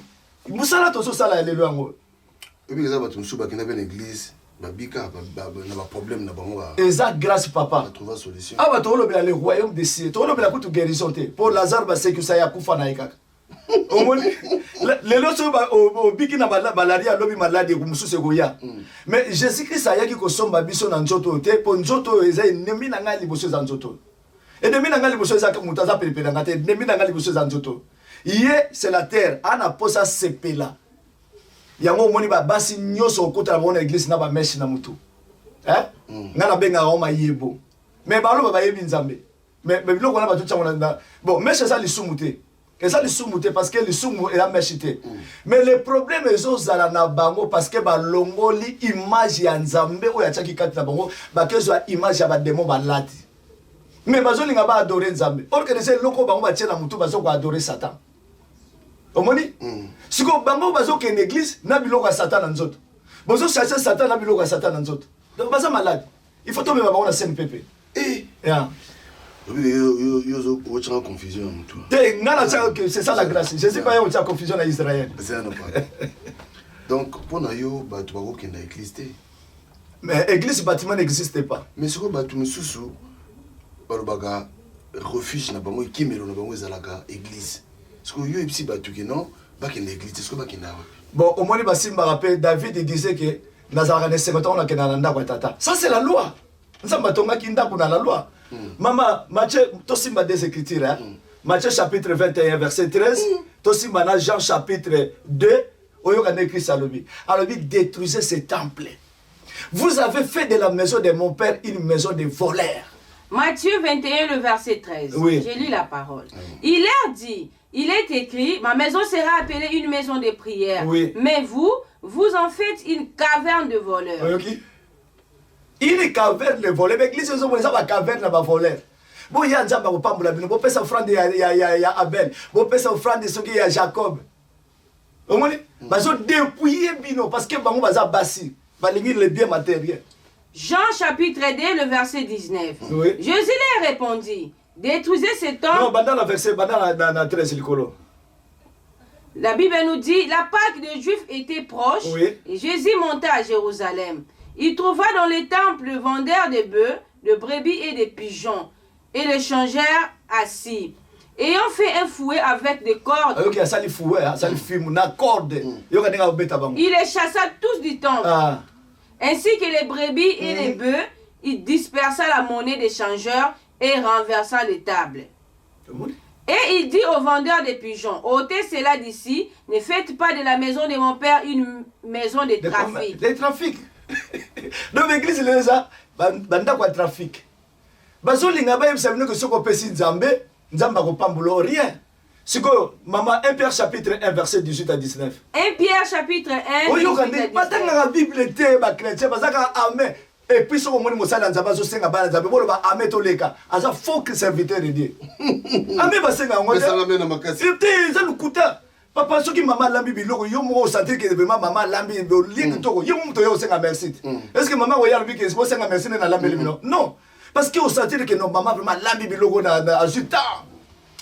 Musala to so sala lelo ngo. Et puis ça va tout souba qui na l'église, ba bika ba na problème na bango. Exact grâce papa. Trouver solution. Ah ba to lobela le royaume des cieux. To lobela kutu guérison te. Pour Lazare ba c'est que ça ya kufa na ikaka. Omoni lelo so ba o biki na malaria lobi malade ku mususe goya. Mais Jésus Christ a yaki ko somba biso na nzoto te po nzoto eza nemi na ngali boso za nzoto. Et de mina ngali boso za mutaza pepe na ngate de mina ngali boso za nzoto. Iye c'est la terre ana posa sepela. Yango moni ba basi nyoso okota na église na ba meshi na mutu. Ngana benga o mayebo. Mais balo ba yebi nzambe. Mais biloko na ba tutsa na bon meshi ça lisumuté. Et ça lisumuté parce que lisumu est la meshité. Mais le problème est zala na bango parce que ba longoli image ya nzambe o ya tchaki kati na bango ba kezo image ya ba démon ba lati. Mais bazoli nga ba adorer nzambe. Or que les loko bango ba tchela mutu bazo ko adorer Satan. Omoni? Si ko bango bazo ke l'église na biloko ya Satan nzoto. Bozo chercher Satan na biloko ya Satan nzoto. Donc baza malade. Il faut tomber bango na CNPP. Yeah. Yo zo confusion tout. C'est ça la grâce. Je sais pas yo tcha confusion na Israël. C'est un pas. Donc pour na yo ba tu bako ke na église. Mais église bâtiment n'existe pas. Mais ce que ba tu mususu baga refuge na bango kimelo na bango ezalaka église. Ce que yo epsi ba tu ke non ba ke na église, ce que ba ke na. Bon, au moins basimba rappelle David disait que nazalaka ne 50 ans na ke na ndako tata. Ça c'est la loi. Nzamba tonga ki ndako na la loi. Maman, Matthieu, Tosimba des Écritures, hein? Matthieu chapitre 21, verset 13, Tosimba na Jean chapitre 2, Oyoka écrit Salomi. Alors il détruisait ce temple. Vous avez fait de la maison de mon père une maison de voleurs. Matthieu 21, le verset 13. Oui. J'ai lu la parole. Il leur dit, il est écrit, ma maison sera appelée une maison de prière. Oui. Mais vous en faites une caverne de voleurs. Okay. Une caverne de voleurs. L'église, ils ont une caverne de voleurs. Bon, il y a un diable qui pas moulabino. Bon, pèse offrande de Abel. Bon, pèse offrande de ce qui est Jacob. Vous voyez? Ils ont dépouillé bino parce que ils ont bassi. Ils ont les biens matériels. Jean chapitre 2, le verset 19. Oui. Jésus leur répondit, détruisez cet homme. Non, pendant le verset, pendant la 13, la Bible nous dit, la Pâque des Juifs était proche. Oui. Et Jésus monta à Jérusalem. Il trouva dans les temples le vendeur de bœufs, de brebis et de pigeons. et le changèrent assis. Ayant fait un fouet avec des cordes, il les chassa tous du temple. Ainsi que les brebis et les bœufs, il dispersa la monnaie des changeurs et renversa les tables. Et il dit aux vendeurs de pigeons, ôtez cela d'ici, ne faites pas de la maison de mon père une maison de trafic. De trafic. Donc l'église est là, banda quoi trafic. Bazolinga ba yebisa que soko pesi nzambe, nzamba ko pambulo rien. Siko maman 1 Pierre chapitre 1 verset 18 à 19. 1 Pierre chapitre 1 18 à 19. Batanga la Bible te ba chrétien bazaka amen. Et puis soko moni mosala nzamba zo senga bana nzambe bolo ba amen toleka. Aza faux serviteur de Dieu. Amen ba senga ngode. Basanga mena makasi. C'était ça le kuta. Papa soki maman lambi biloko yo mo sentir que vraiment maman lambi do link toko yo mo to yo senga merci. Est-ce que maman oya lambi que c'est senga merci na lambi bino? Non. Parce que au sentir que non maman vraiment lambi biloko na ajuta.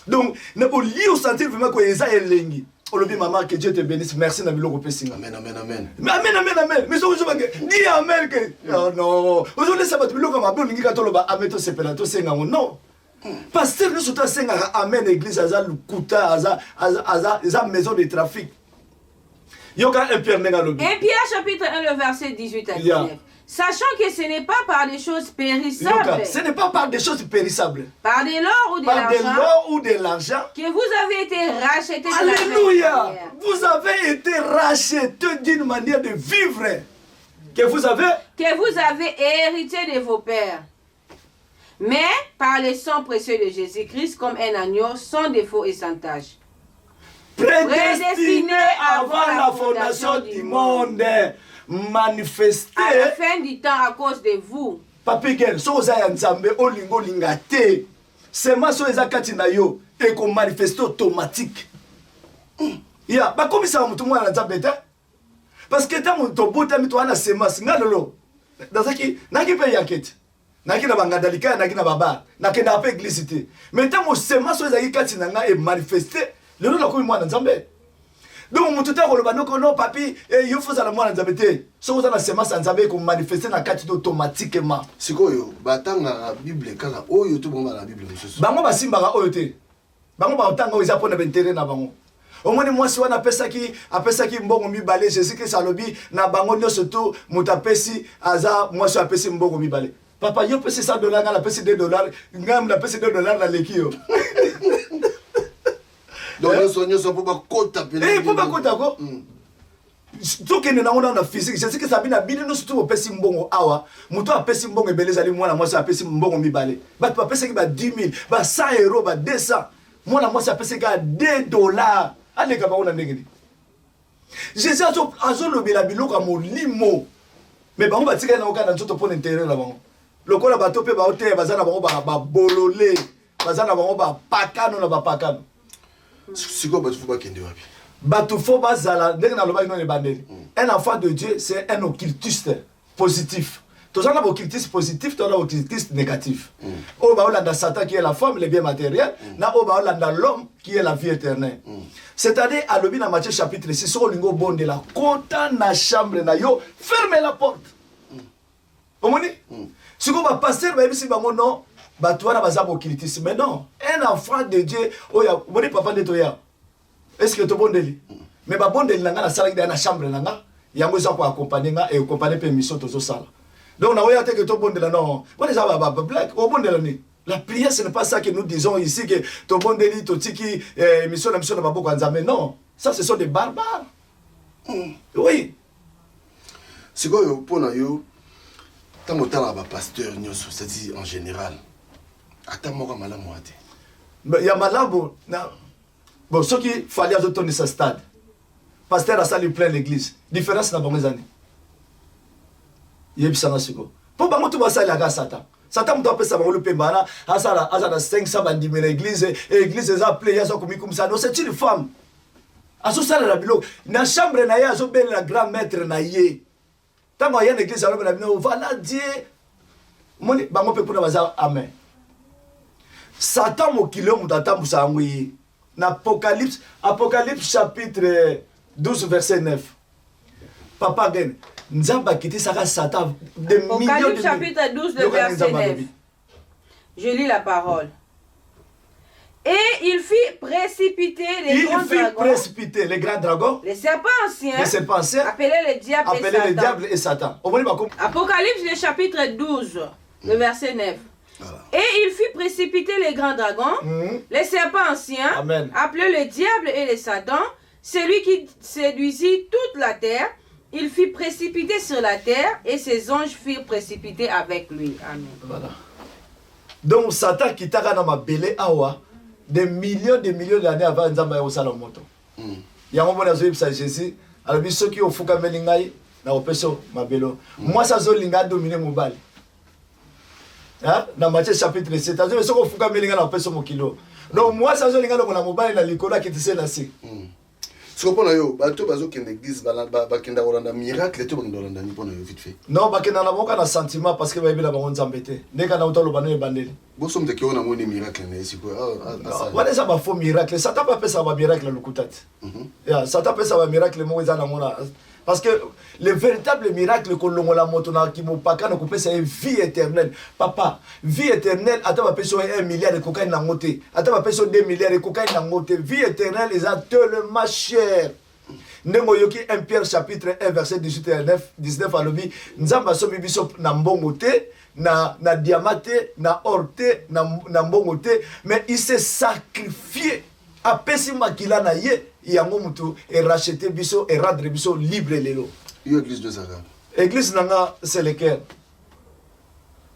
Donc ne po li au sentir vraiment que eza elengi. Olobi maman que Dieu te bénisse. Merci na biloko pesinga. Amen amen amen. Mais amen amen amen. Mais so que dis amen que oh non. Aujourd'hui ça va te biloko ma biloko ngi katolo ba amen to sepela to senga non. Pasteur nous sommes senga amen église aza lukuta aza maison de trafic. Yoka 1 Pierre nengalobi. 1 Pierre chapitre 1 le verset 18 à 19. Sachant que ce n'est pas par des choses périssables. Yoka, ce n'est pas par des choses périssables. Par de l'or ou de l'argent. Par de l'or ou de l'argent. Que vous avez été rachetés. Alléluia. Vous avez été rachetés d'une manière de vivre. Que vous avez hérité de vos pères. Mais par le sang précieux de Jésus-Christ comme un agneau sans défaut et sans tache. Prédestiné avant la fondation du monde, manifesté à la fin du temps à cause de vous. Papi Gen, so oza nzambe olingo lingate. Sema so eza kati na yo et qu'on manifeste automatique. Ya, ba komisa mutu mwana nzambe te. Parce que tant mon tobota mi to ana sema singa lolo. Dazaki naki pe yakete. Naki na bangadalika naki na baba nakenda pe église te mais tant mo sema so ezaki kati na nga e manifester lelo na komi mwana nzambe donc mutu ta koloba noko no papi yo faut za mwana nzambe te so oza na sema sa nzambe ko manifester na kati automatiquement sikoyo batanga bible kala oyo to bomba na bible mususu bango basimbaka oyo te bango ba otanga oyo za pona bentere na bango omoni mwasi wana apesaki mbongo mibale Jésus Christ alobi na bango nyonso to mutu apesi aza mwasi apesi mbongo mibale. Papa, yo pèse $100, la pèse $2, ngam la pèse $2 la lekio. Donc nous sommes pour pas kota pele. Eh, pour pas kota ko. To kene na ona na physique, je sais que ça bina bino surtout pèse mbongo awa, muto a pèse mbongo ebeleza li mwana mwasi a pèse mbongo mibale. Ba to pèse ki ba 10 000, ba 100 €, ba 200. Mwana mwasi a pèse ka $2. Allez ka ba ona ndenge. Jésus azo lobela biloko molimo. Mais ba on ba tika na okana nzoto pona intérêt la bango. Lokola bato pe baote bazana bango ba bololé bazana bango ba pakano na ba pakano siko bato ba kende wapi bato fo bazala ndenge na loba ino le bandeli un enfant de Dieu c'est un occultiste positif tous on a occultiste positif tous on a occultiste négatif o ba olanda Satan qui est la forme les biens matériels na o ba olanda l'homme qui est la vie éternelle c'est-à-dire à lobi na Matthieu chapitre 6 so lingo bonde la kota na chambre na yo fermez la porte omoni si on va passer, même si on non, batouana bazabo occultisme. Mais non, un enfant de Dieu, oh ya, vous voyez papa de Toya. Est-ce que tu bon deli? Mais ba bon deli nanga na salle dans la chambre nanga, yango za ko accompagner nga et accompagner pe mission tozo sala. Donc na oya te que to bon deli non. On est ba black, au bon deli. La prière ce n'est pas ça que nous disons ici que to bon deli to tiki mission na babo kwa nzambe. Non, ça ce sont des barbares. Oui. C'est quoi pour na yo? Tant que le pasteur, c'est-à-dire en général, attends moi comme malamu ate. Il y a malamu. Bon, ce qui fallait tourner ce stade. Pasteur a sali plein l'église. Différence dans mes années. Il y a bisanga siko. Pour bango tout ça il a Satan. Satan m'a appelé ça bango le pembana. Asala 500 bandi mais l'église et l'église est appelée ya so comme ça. Non, c'est une femme. Aso sala la bilo. Na chambre na ya aso belle la grand maître na ye. Tant qu'il y a une église, voilà Dieu. Moni bango pe kuna baza amen. Satan mo kilo mutata musangui. Apocalypse chapitre 12 verset 9. Papa Gen, nzamba kiti saka Satan de millions de Apocalypse chapitre 12 verset 9. Je lis la parole. Et il fit précipiter les grands dragons. Les serpents anciens. Appelés les diables et Satan. Apocalypse, le chapitre 12, le verset 9. Et il fit précipiter les grands dragons, les serpents anciens, appelés le diable et les Satan, celui qui séduisit toute la terre. Il fit précipiter sur la terre et ses anges furent précipités avec lui. Amen. Voilà. Donc Satan qui t'a dans ma belé awa des millions d'années avant Nzamba au salon moto. Il y a un moment où Jésus, alors ceux qui ont foutu melingai na opeso mabelo. Moi ça zo linga dominer mobile. Hein? Dans Matthieu chapitre 7, ça zo ceux qui ont foutu melingai na opeso mo kilo. Donc moi ça zo linga na mobile na likola qui tise la si. Ce qu'on a eu, bateau bazo qui l'église, bakenda Rolanda miracle, tout le monde ni pona vite fait. Non, bakenda na boka na sentiment parce que baby la bango nzambete. Ndeka na utolo bano ebandeli. Bo somme te ki ona moni miracle na siko. Wale ça ba faux miracle, ça t'a pas fait ça ba miracle le kutat. Ya, ça t'a fait ça ba miracle mo ezana mona. Parce que le véritable miracle que l'on a montré qui m'a pas qu'à nous couper c'est une vie éternelle. Papa, vie éternelle, attends ma personne 1 milliard de cocaïne dans moté. Attends ma personne 2 milliards de cocaïne dans moté. Vie éternelle est tellement chère. Nemo yoki 1 Pierre chapitre 1 verset 18 et 19 à l'obi. Nzamba sobi biso na mbongote, na diamate, na orte, na mbongote. Mais il s'est sacrifié. Apesi makila na ye. Yango mutu et racheter biso et rendre biso libre lelo. Église de Zaga. Église nanga c'est le cœur.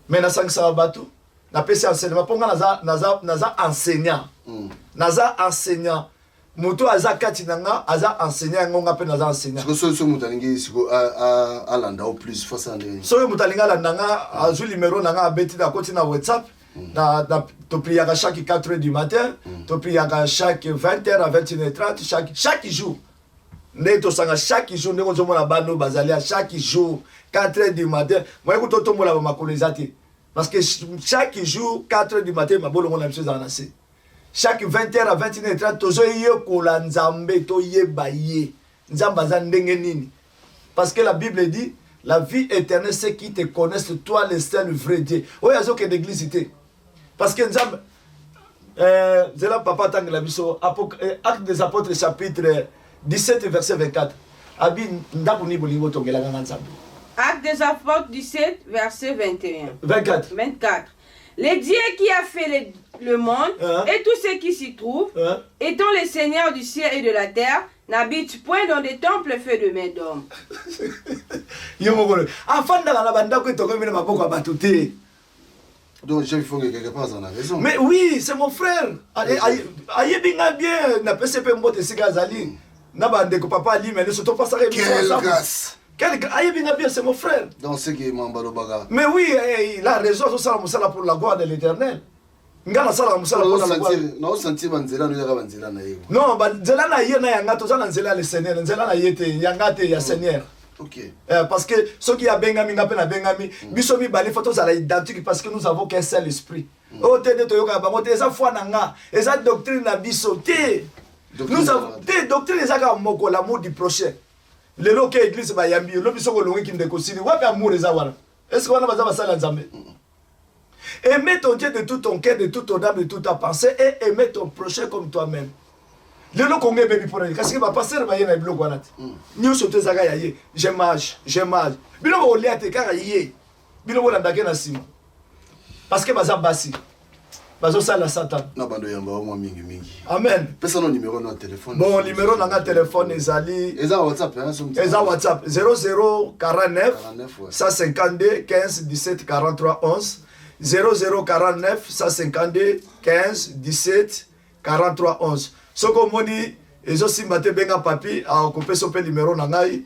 Mais na sang sabatu, na pesi enseignement ponga naza enseignant. Naza enseignant. Mutu aza kati nanga aza enseignant ngonga pe naza enseignant. So mutalingi siko a landa au plus face à ndenge. So mutalinga landa azu numéro nanga abeti na koti na WhatsApp. Tu pries à chaque 4h du matin, tu pries à chaque 20h à 21h30, chaque jour. Chaque jour, nous sommes chaque jour, 4h du matin. Moi, je suis parce que chaque jour, 4h du matin, je suis en assez. Chaque 20h à 21h30, tu es parce que la Bible dit, la vie éternelle, c'est qui te connaissent, toi, le seul vrai Dieu. Oui, il y a que l'église. Parce que Nzambe, c'est là papa tang la biso, Acte des Apôtres chapitre 17 verset 24. Abi ndakuni bolingo tongela ngana Nzambe. Acte des Apôtres 17 verset 21. 24. Le Dieu qui a fait le monde et tout ce qui s'y trouve, étant le Seigneur du ciel et de la terre, n'habite point dans des temples faits de mains d'hommes. Donc, il faut que quelque part en a raison. Mais oui, c'est mon frère. Aïe, bien, n'a pas CP Mbote Sigazali. N'a pas de papa Ali, mais ne surtout pas ça. Quelle grâce. Aïe, bien, c'est mon frère. Donc, c'est qui est mon balobaga. Mais oui, il a raison, tout ça, pour la gloire de l'éternel. Non, le Seigneur. Okay. Parce que ceux qui a bengami na pena bengami bisomi bali photos à identique parce que nous avons qu'un seul esprit. Oh tene to yoka bango eza foi nanga eza doctrine na biso te. Nous avons des doctrines ezaka moko l'amour du prochain. Le loke église ba yambi lo biso ko longi kinde ko sini wapi amour eza wana. Est-ce que wana baza basala nzambe? Aimer ton Dieu de tout ton cœur, de toute ton âme, de toute ta pensée et aimer ton prochain comme toi-même. Le lo kongé baby pour lui. Qu'est-ce que va passer le baye na blog wana? Ni sote zaga ya ye. J'aime âge. Bilo ko liate kaka ye. Bilo ko ndake na sima. Parce que baza basi. Bazo sala Satan. Na bando yamba au moins mingi. Amen. Pesa no numéro na téléphone. Bon numéro na téléphone ezali. Eza WhatsApp hein. Eza WhatsApp 0049 152 15 17 43 11 0049 152 15 17 43 11. Soko moni ezo simbate benga papi a couper son numéro na ngai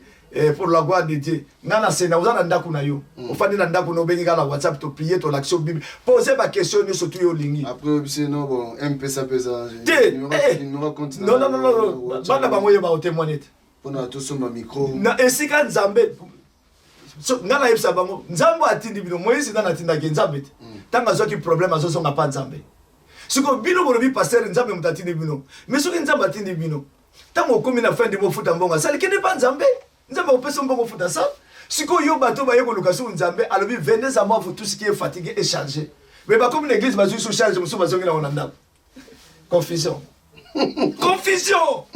pour la gloire de Dieu. Ngana sena uzana ndaku na yo. Ofandi na ndaku no benga la WhatsApp to prier to l'action bible. Poser ma question ni surtout yo lingi. Après sinon bon MP pesa. Non. Bana ba moye ba o témoigner. Pona to soma micro. Na esika nzambe. So ngana yebisa bango nzambo atindi bino moyesi na tinda ke nzambe. Tanga zo ki problème azo songa pa nzambe. Siko bino bolobi pasteur nzambe mutatindi bino. Mais soki nzambe atindi bino. Tango komi na fin de mo futa mbonga sali kende pa nzambe. Nzambe opesa mbongo futa ça. Siko yo bato ba yeko lukasu nzambe alobi venez à moi vous tous qui est fatigué et chargé. Mais comme une église, je suis chargé, je me suis dit, confusion. Confusion.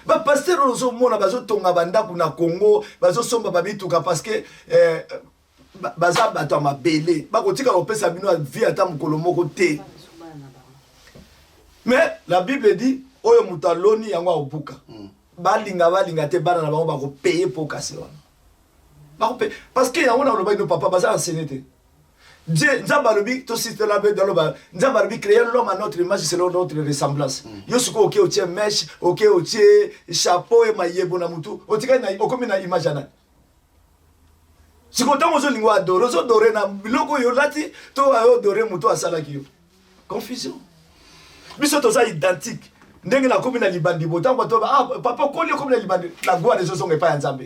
Ba pasteur ozo mona bazo tonga banda kuna Congo, bazo somba babituka parce que baza bato mabele. Ba kotika opesa bino vie ata mukolo moko te. Mais la Bible dit oyo mutaloni yango obuka. Balinga te bana na bango ba ko payer pour casser wana. Ba ko payer parce que yango na loba no papa baza enseigner te. Dieu, Nzambalobi, tout si la dans le bas, Nzambalobi créer l'homme à notre image, c'est notre ressemblance. Yosuko, ok, au tien mèche, ok, au tien chapeau et maillé bonamutu, au tien na, au comme na image na. Si quand on se lingua adore, on adore na biloko yolati, to adore muto asalaki yo. Confusion. Biso to ça identique. Ndenge na comme na libandi botan ba to papa ko li comme na libandi, la gloire des choses n'est pas Nzambe.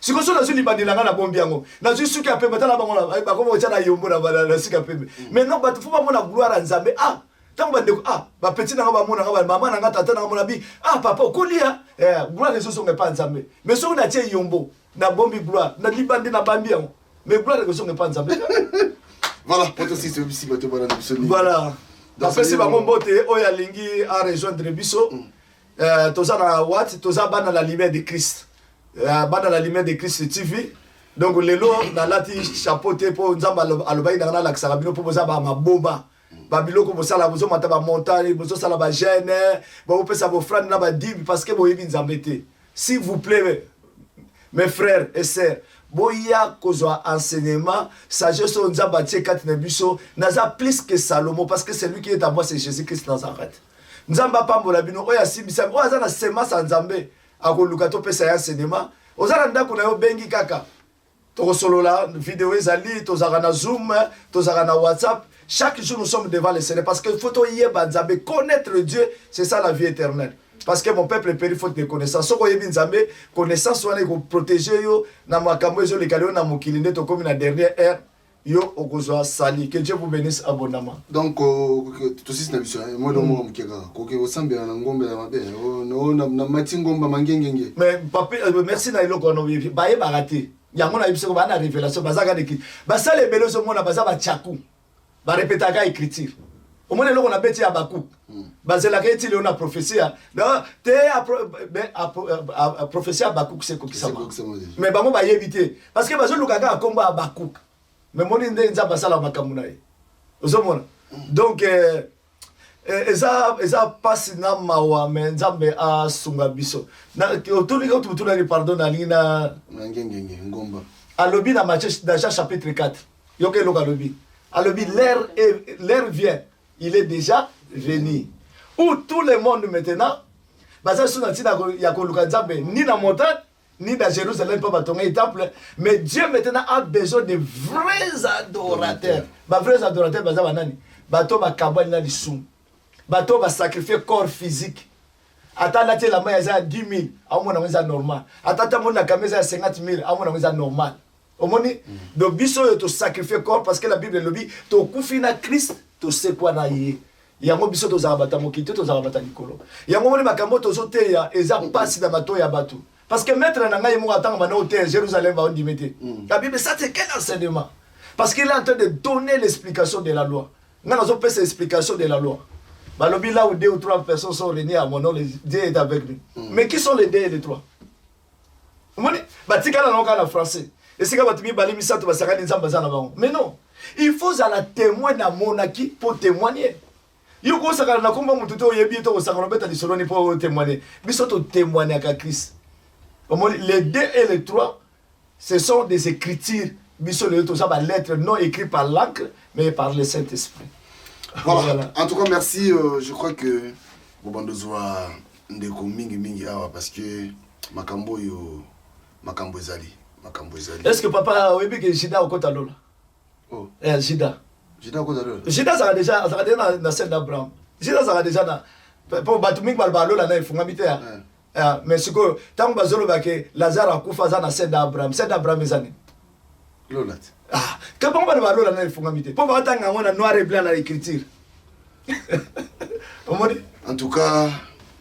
Si vous avez dit que na bombi yango na juste que apemba tala bango ba ko mocha na yombo na sika pembe mais non ba faut pas mona gloire à Nzambe tant ba ndeko ba petit na ba mona ba maman na tata na mona bi papa okolia gloire les choses n'est pas Nzambe mais so na tie yombo na bombi gloire na libandi na bambi yango mais gloire les choses n'est pas Nzambe. Voilà pour aussi ce ici bato bana biso voilà après c'est ba mbote oya lingi a rejoindre biso toza na wat toza bana la lumière de Christ. Bana la lumière de Christ TV. Donc les lois dans la chapeauté pour Nzamba alobai dans la laxarabino pour poser ma bomba. Babilo comme ça la bozo mata ba montagne, bozo sala ba gêne, ba vous pesa vos frères na ba dib parce que boyebi nzambete. S'il vous plaît mes frères et sœurs, boya kozwa enseignement, sagesse Nzamba tchekat nebiso, naza plus que Salomon parce que celui qui est à moi c'est Jésus-Christ Nazareth. Nzamba pambola bino oya sibisa, oya za na sema sa Nzambe. Ako lukato pesa ya cinéma ozala ndako na yo bengi kaka to solola vidéo ezali to zaka na Zoom to zaka na WhatsApp chaque jour nous sommes devant le Seigneur parce que faut to yeba Nzambe connaître Dieu c'est ça la vie éternelle parce que mon peuple périt faute de connaissance soko yebi Nzambe connaissance wana ko protéger yo na makambo ezo lekali na mokili nde to comme na dernière ère yo okozwa sali que Dieu vous bénisse abondamment. Donc tout ça c'est une mission moi dans mon mukeka koke osambe na ngombe ya mabe no na matingomba mangengenge mais papa merci na iloko no bibi baye barate yango na ibise ko bana révélation bazaka de ki basale beloso mona bazaba tchaku ba répétaka écriture au moins eloko na beti ya baku bazela ka etile on a prophétie non te a prophétie ya baku c'est ko kisama mais bango ba yebite parce que bazo lukaka akomba baku mais mon inde nzamba sala makambo na ye ozomona donc eza passe na mawa mais nzambe a sunga biso na otuli ko tutula ni pardon na lina ngengenge ngomba alobi na Matthieu dans chapitre 4 yoke loka alobi alobi l'air vient il est déjà venu où tout le monde maintenant baza suna tina ya ko luka nzambe ni na montagne ni dans Jérusalem pas batonga temple mais Dieu maintenant a besoin de vrais adorateurs ba vrais adorateurs baza banani bato ba kabali na lisum bato ba sacrifier corps physique ata la la main ya 10 000 amona ngeza normal ata ta mona kameza ya 50 000 amona ngeza normal omoni do biso yo to sacrifier corps parce que la Bible le dit to kufina Christ to sekwa na ye yango biso to za bata mokite to za bata likolo yango moni makambo to zote ya eza pasi na bato ya bato. Parce que maître Nangaï m'a attendu maintenant au Jérusalem va on dit mettez. La Bible ça c'est quel enseignement? Parce qu'il est en train de donner l'explication de la loi. Nous avons fait cette explication de la loi. Balobi là où 2 ou 3 personnes sont réunies à mon nom, Dieu est avec nous. Mais qui sont les 2 et les 3? Batika na nonga na français. Et c'est quand tu bali misato basaka nzamba za na bango. Mais non, il faut la témoin na monaki pour témoigner. Yo ko saka na komba mutu to yebi to saka robeta di soloni pour témoigner. Biso to témoigner à Christ. Les 2 et les 3, ce sont des écritures, lettres non écrites par l'encre, mais par le Saint-Esprit. Voilà. En tout cas, merci. Je crois que Bobandozoa ndeko mingi awa parce que makambo ezali. Est-ce que papa oyebi que Jida okota lola? Oh. Jida. Jida okota lola. Jida ça déjà na scène d'Abraham. Jida ça déjà na pour batumik balbalola na ifungambite ya. Mais ce que tant que Lazare a kufa za na scène d'Abraham ezani. Lola. Quand on va lola na ifungambite. Pour ba tanga ngona noir et blanc na écriture. En tout cas,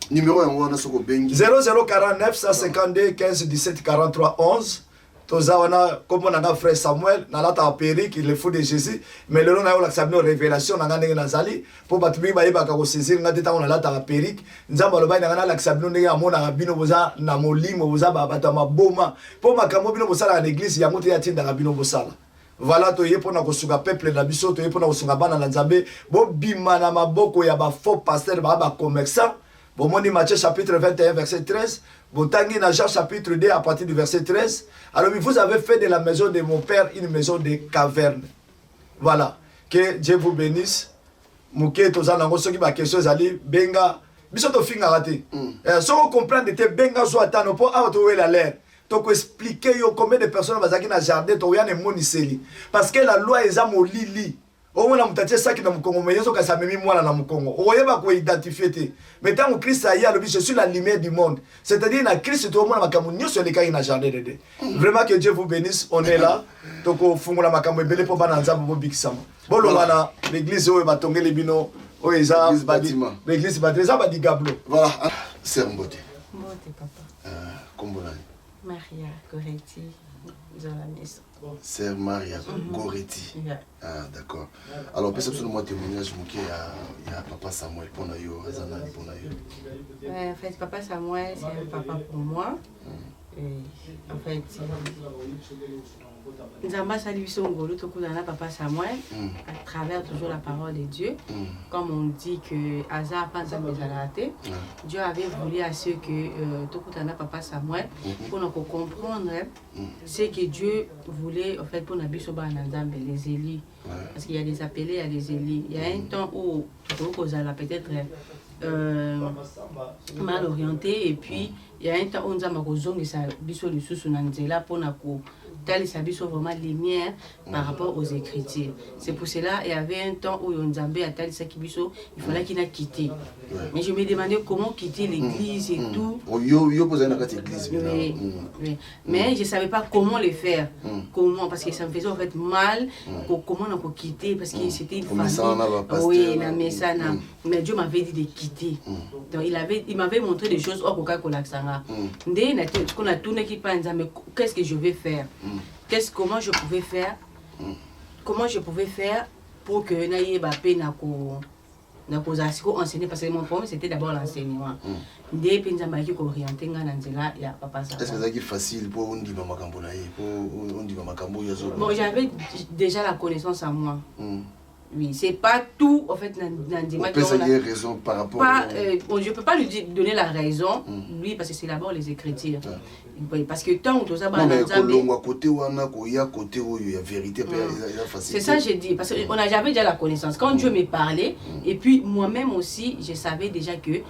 numéro 1 on a soko bengi 0049 152 15 17 43 11 toza wana comme on a frère Samuel nalata apérique le fou de Jésus mais le nom na yo la sabino révélation na ngandenge nazali pour batumi ba yeba ka ko saisir ngate ta on nalata apérique nzamba loba na ngana la sabino ndenge amona bino boza na molimo boza ba batama boma pour makambo bino bosala na église ya moto ya tinda ka bino bosala voilà to yepona ko suka peuple na biso to yepona ko suka bana na nzambe bo bima na maboko ya ba faux pasteur ba commerçant. Bon, mon Matthieu chapitre 21, verset 13. Bon, Tanguy dans Jean chapitre 2 à partir du verset 13. Alors, vous avez fait de la maison de mon père une maison de caverne. Voilà. Que Dieu vous bénisse. Mouké, tous en ceux qui va question, Zali, Benga. Bisoto finga raté. Si on comprend que Benga soit attendre pour avoir la l'air. Donc, expliquer combien de personnes vont dans le jardin, tu as moniseli. Parce que la loi est à molili. On a mutaté ça qui dans mon Congo, mais il y a ça même moi dans mon Congo. On y va quoi identifier. Mais tant que Christ a y je suis la lumière du monde. C'est-à-dire que Christ tout le monde a makamuni sur les cas in a jardin de. Vraiment que Dieu vous bénisse. On est là. Donc au fond la makamwe belé pour bananza pour bikisama. Bon le wana l'église où va tomber les bino. Oh isa bâtiment. L'église bâtiment va di gablo. Voilà. C'est un beauté. Beauté papa. Comment Maria Goretti dans la maison. Sœur Maria Goretti. Ah, d'accord. Alors, peut-être que moi témoignage, il y a papa Samuel pour nous, en fait, papa Samuel, c'est un papa pour moi. Et, en fait, Nzamba Sali Bisongolo, papa Samuel, à travers toujours la parole de Dieu. Comme on dit que Hazard Dieu avait voulu à ce que Tokutana papa Samuel, pour nous comprendre ce que Dieu voulait en fait pour nous les Élis. Parce qu'il y a des appelés, il y a des Élis. Il y a un temps où peut-être mal orienté et puis il y a un temps où nous avons vraiment lumière par rapport aux Écritures. C'est pour cela il y avait un temps où Nzambé a tali Sakibiso, il fallait qu'il a quitté. Mais je me demandais comment quitter l'église et tout. Mais je ne savais pas comment le faire. Comment, parce que ça me faisait en fait mal. Comment on peut quitter, parce que c'était une famille. Oui, mais Dieu m'avait dit de quitter. Donc il m'avait montré des choses hors Coca-Cola. Qu'est-ce que je vais faire? Comment je pouvais faire? Comment je pouvais faire pour que Naïe Bapé enseigner, parce que mon problème c'était d'abord l'enseignement. Est-ce que c'est facile pour on dit bon, j'avais déjà la connaissance en moi. Oui, c'est pas tout en fait. Raison par rapport. Je peux pas lui donner la raison, lui, parce que c'est d'abord les Écritures. Parce que tant que ça, c'est ça j'ai dit, parce qu'on j'avais déjà la connaissance. Quand Dieu me parlait, et puis moi-même aussi, je savais déjà que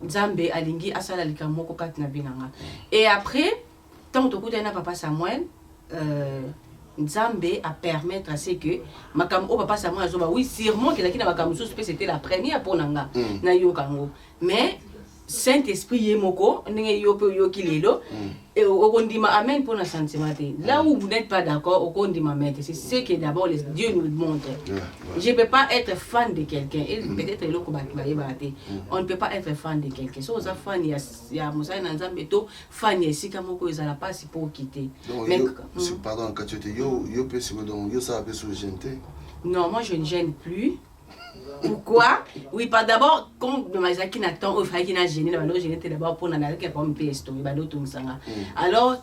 Nzambe alingi asala likamoko katina binanga. Et après, tant que papa Samuel. Nzambe a permettre à ce que Makam papa Samuel oui sûrement que c'était la première pour Nanga na yokango mais Saint-Esprit yemoko ndenge yope yokilelo et okondima amen pour na sentiment là où vous n'êtes pas d'accord okondima amen c'est ce que d'abord Dieu nous montre. Je peux pas être fan de quelqu'un et peut-être on ne peut pas être fan de quelqu'un so za fan ya Moussa na Nzambe to fan ya sika moko ezala pas pour quitter mais pardon quand tu étais yo peut se donc yo ça peut se gêner. Non, moi je ne gêne plus. Pourquoi? Oui, pas d'abord, comme Mazaki n'attend, au frère qui n'a gêné, j'étais d'abord pour n'analyser pour me payer story, alors,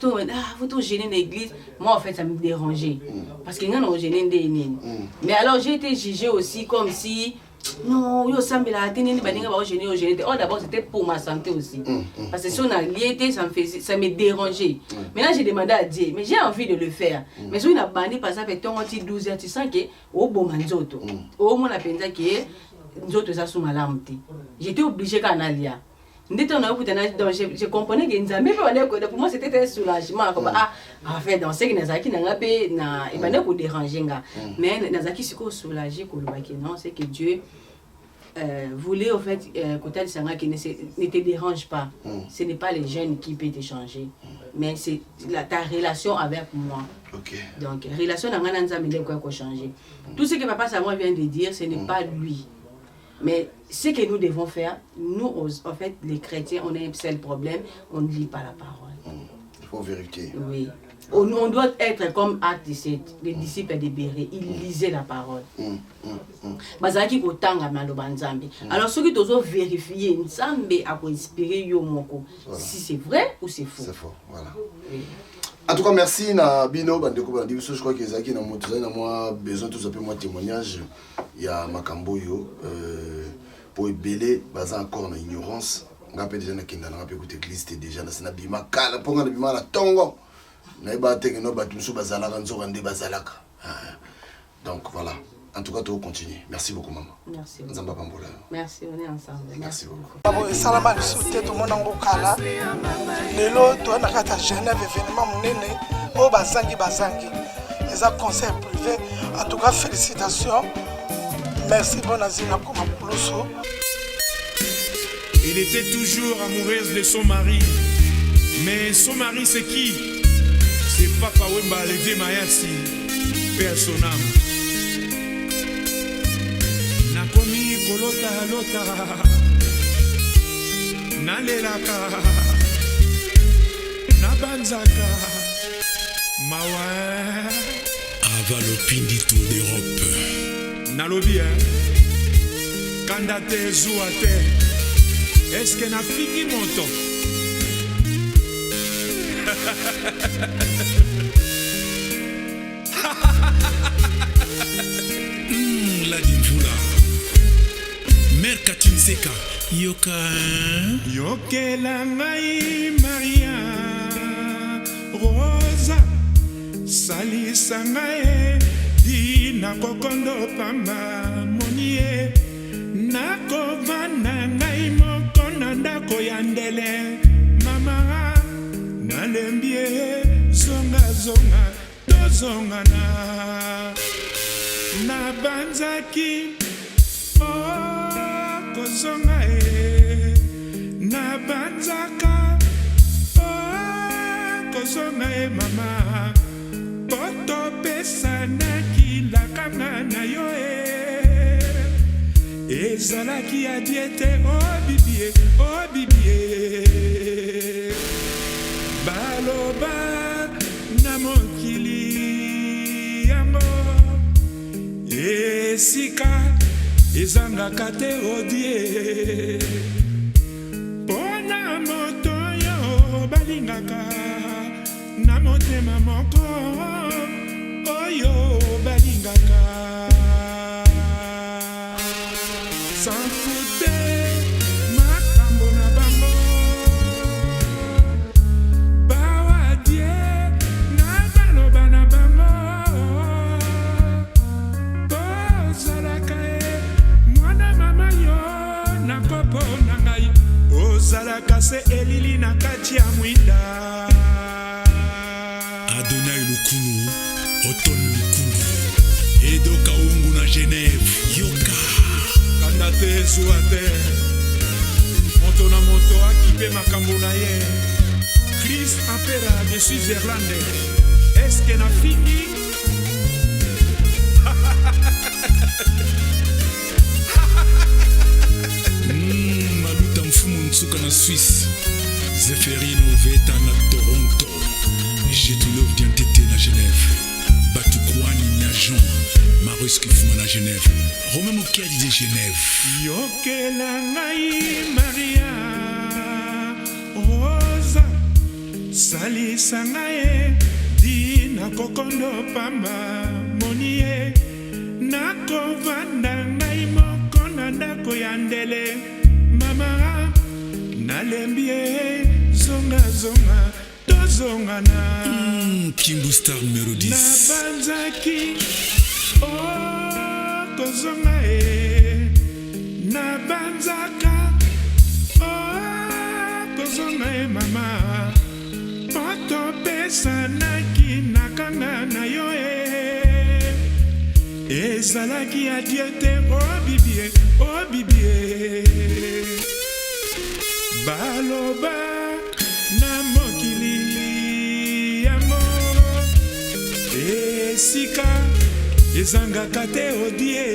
vous tout gêner l'église, moi en fait ça me dérangeait. Parce qu'il y a un gêné des nines. Mais alors j'ai été jugée aussi comme si. Non, yo sambela tenini baninga ba gêner. Oh d'abord c'était pour ma santé aussi. Parce que si on a lié ça me dérangeait. Maintenant j'ai demandé à Dieu, mais j'ai envie de le faire. Mais si on a bandé par ça avec ton 12 heures tu sens que au bon manzoto. Au moins la penza que nzoto ça sous malamte. J'étais obligée quand alia. Je comprenais que Nzambe pour moi c'était un soulagement comme en fait dans ce que Nazaki n'a pas il va pas déranger mais Nazaki c'est soulagé non c'est que Dieu voulait en fait côté Sanga qui ne te dérange pas. Ce n'est pas les jeunes qui peuvent te changer mais c'est ta relation avec moi. Donc relation n'a rien à changer. Tout ce que papa Samuel vient de dire ce n'est pas lui. Mais ce que nous devons faire, nous, en fait, les chrétiens, on a un seul problème, on ne lit pas la parole. faut vérifier. Oui. On doit être comme Acte 17, les disciples de Béré. Ils lisaient la parole. Bazaki kotanga maloba nzambe. Alors ceux qui doivent vérifier nzambe a inspiré yo moko. Si c'est vrai ou c'est faux. C'est faux, voilà. Oui. En tout cas, merci na bino bandeko bandi biso, je crois que Zaki na moto na moi besoin tout simplement moi témoignage il y a makambo yo pour belé baza encore na ignorance. Ngapé déjà na kinda na ngapé écouter église déjà na bima kala ponga na bima la tongo. Na ba teke no ba tumso bazala kanzo kande bazalaka. Donc voilà. En tout cas, tu continues. Merci beaucoup, maman. Merci. Merci, on est ensemble. Merci beaucoup. Salama bisute tout le monde en kala. Lelo to na kata Genève événement munene o bazangi. Les conseils privés. En tout cas, félicitations. Merci bon azina comme Pouloso. Elle était toujours amoureuse de son mari. Mais son mari c'est qui? C'est Papa Wemba Levé Mayasi, père son âme. Nakomi kolota nalelaka nabanzaka mawa avalopindi tour d'Europe nalobi kanda te zuwa te eske nafiki moto la dimvula Mère Katinseka yokela ngai Maria Rosa salisa ngai dina kokondo pamba monie nakovanda ngai moko na ndako ya ndele mama nalembie zonga tozongana nabanzaki kozonga nabanzaka kozonga mama potopesanaki lakanga na yo ezalaki ya diete obibie baloba na mokili yango esika ezangaka te odie mpona moto yo balingaka na motema moko oyo balingaka sanfute makambo na bango bawadie na baloba na bango kozalaka mwana mama yo na kopo na ngai ozalaka se elili na kati ya mwinda Adonai Lukulu Oton Lukulu Edoka ungu na Genève yoka kanda te zuwa te moto na moto akipe makambo na ye Chris Apera de Switzerland eske na fingi maluta mfumu nsuka na Suisse Zeferino Veta na Toronto Jetulov Diantete na Genève Batukwani Nyajon Maruski Fuma na Genève Romain Mokiadi de Genève yokela ngai Maria Rosa salisa ngai dina kokondo pamba monie nakovanda ngai moko na ndako ya ndele mama nalembie zonga tozongana Kimbu Star numéro 10 nabanzaki kozonga nabanzaka kozonga mama potopesanaki nakanga na yo ezalaki adie te obibie baloba na mokili yango esika ezangaka te odie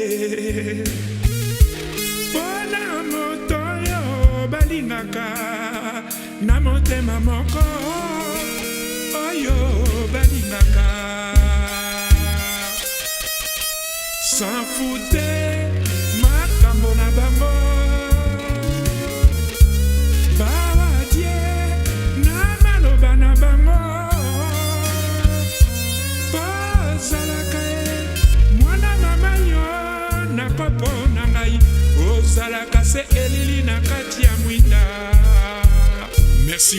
mpona moto yo balingaka na motema moko oyo balingaka sans foutre makambo na bango bawadie na maloba na bango bazalaka mwana mama yo na popo na ngai ozalaka se elili na kati ya mwinda. Merci beaucoup.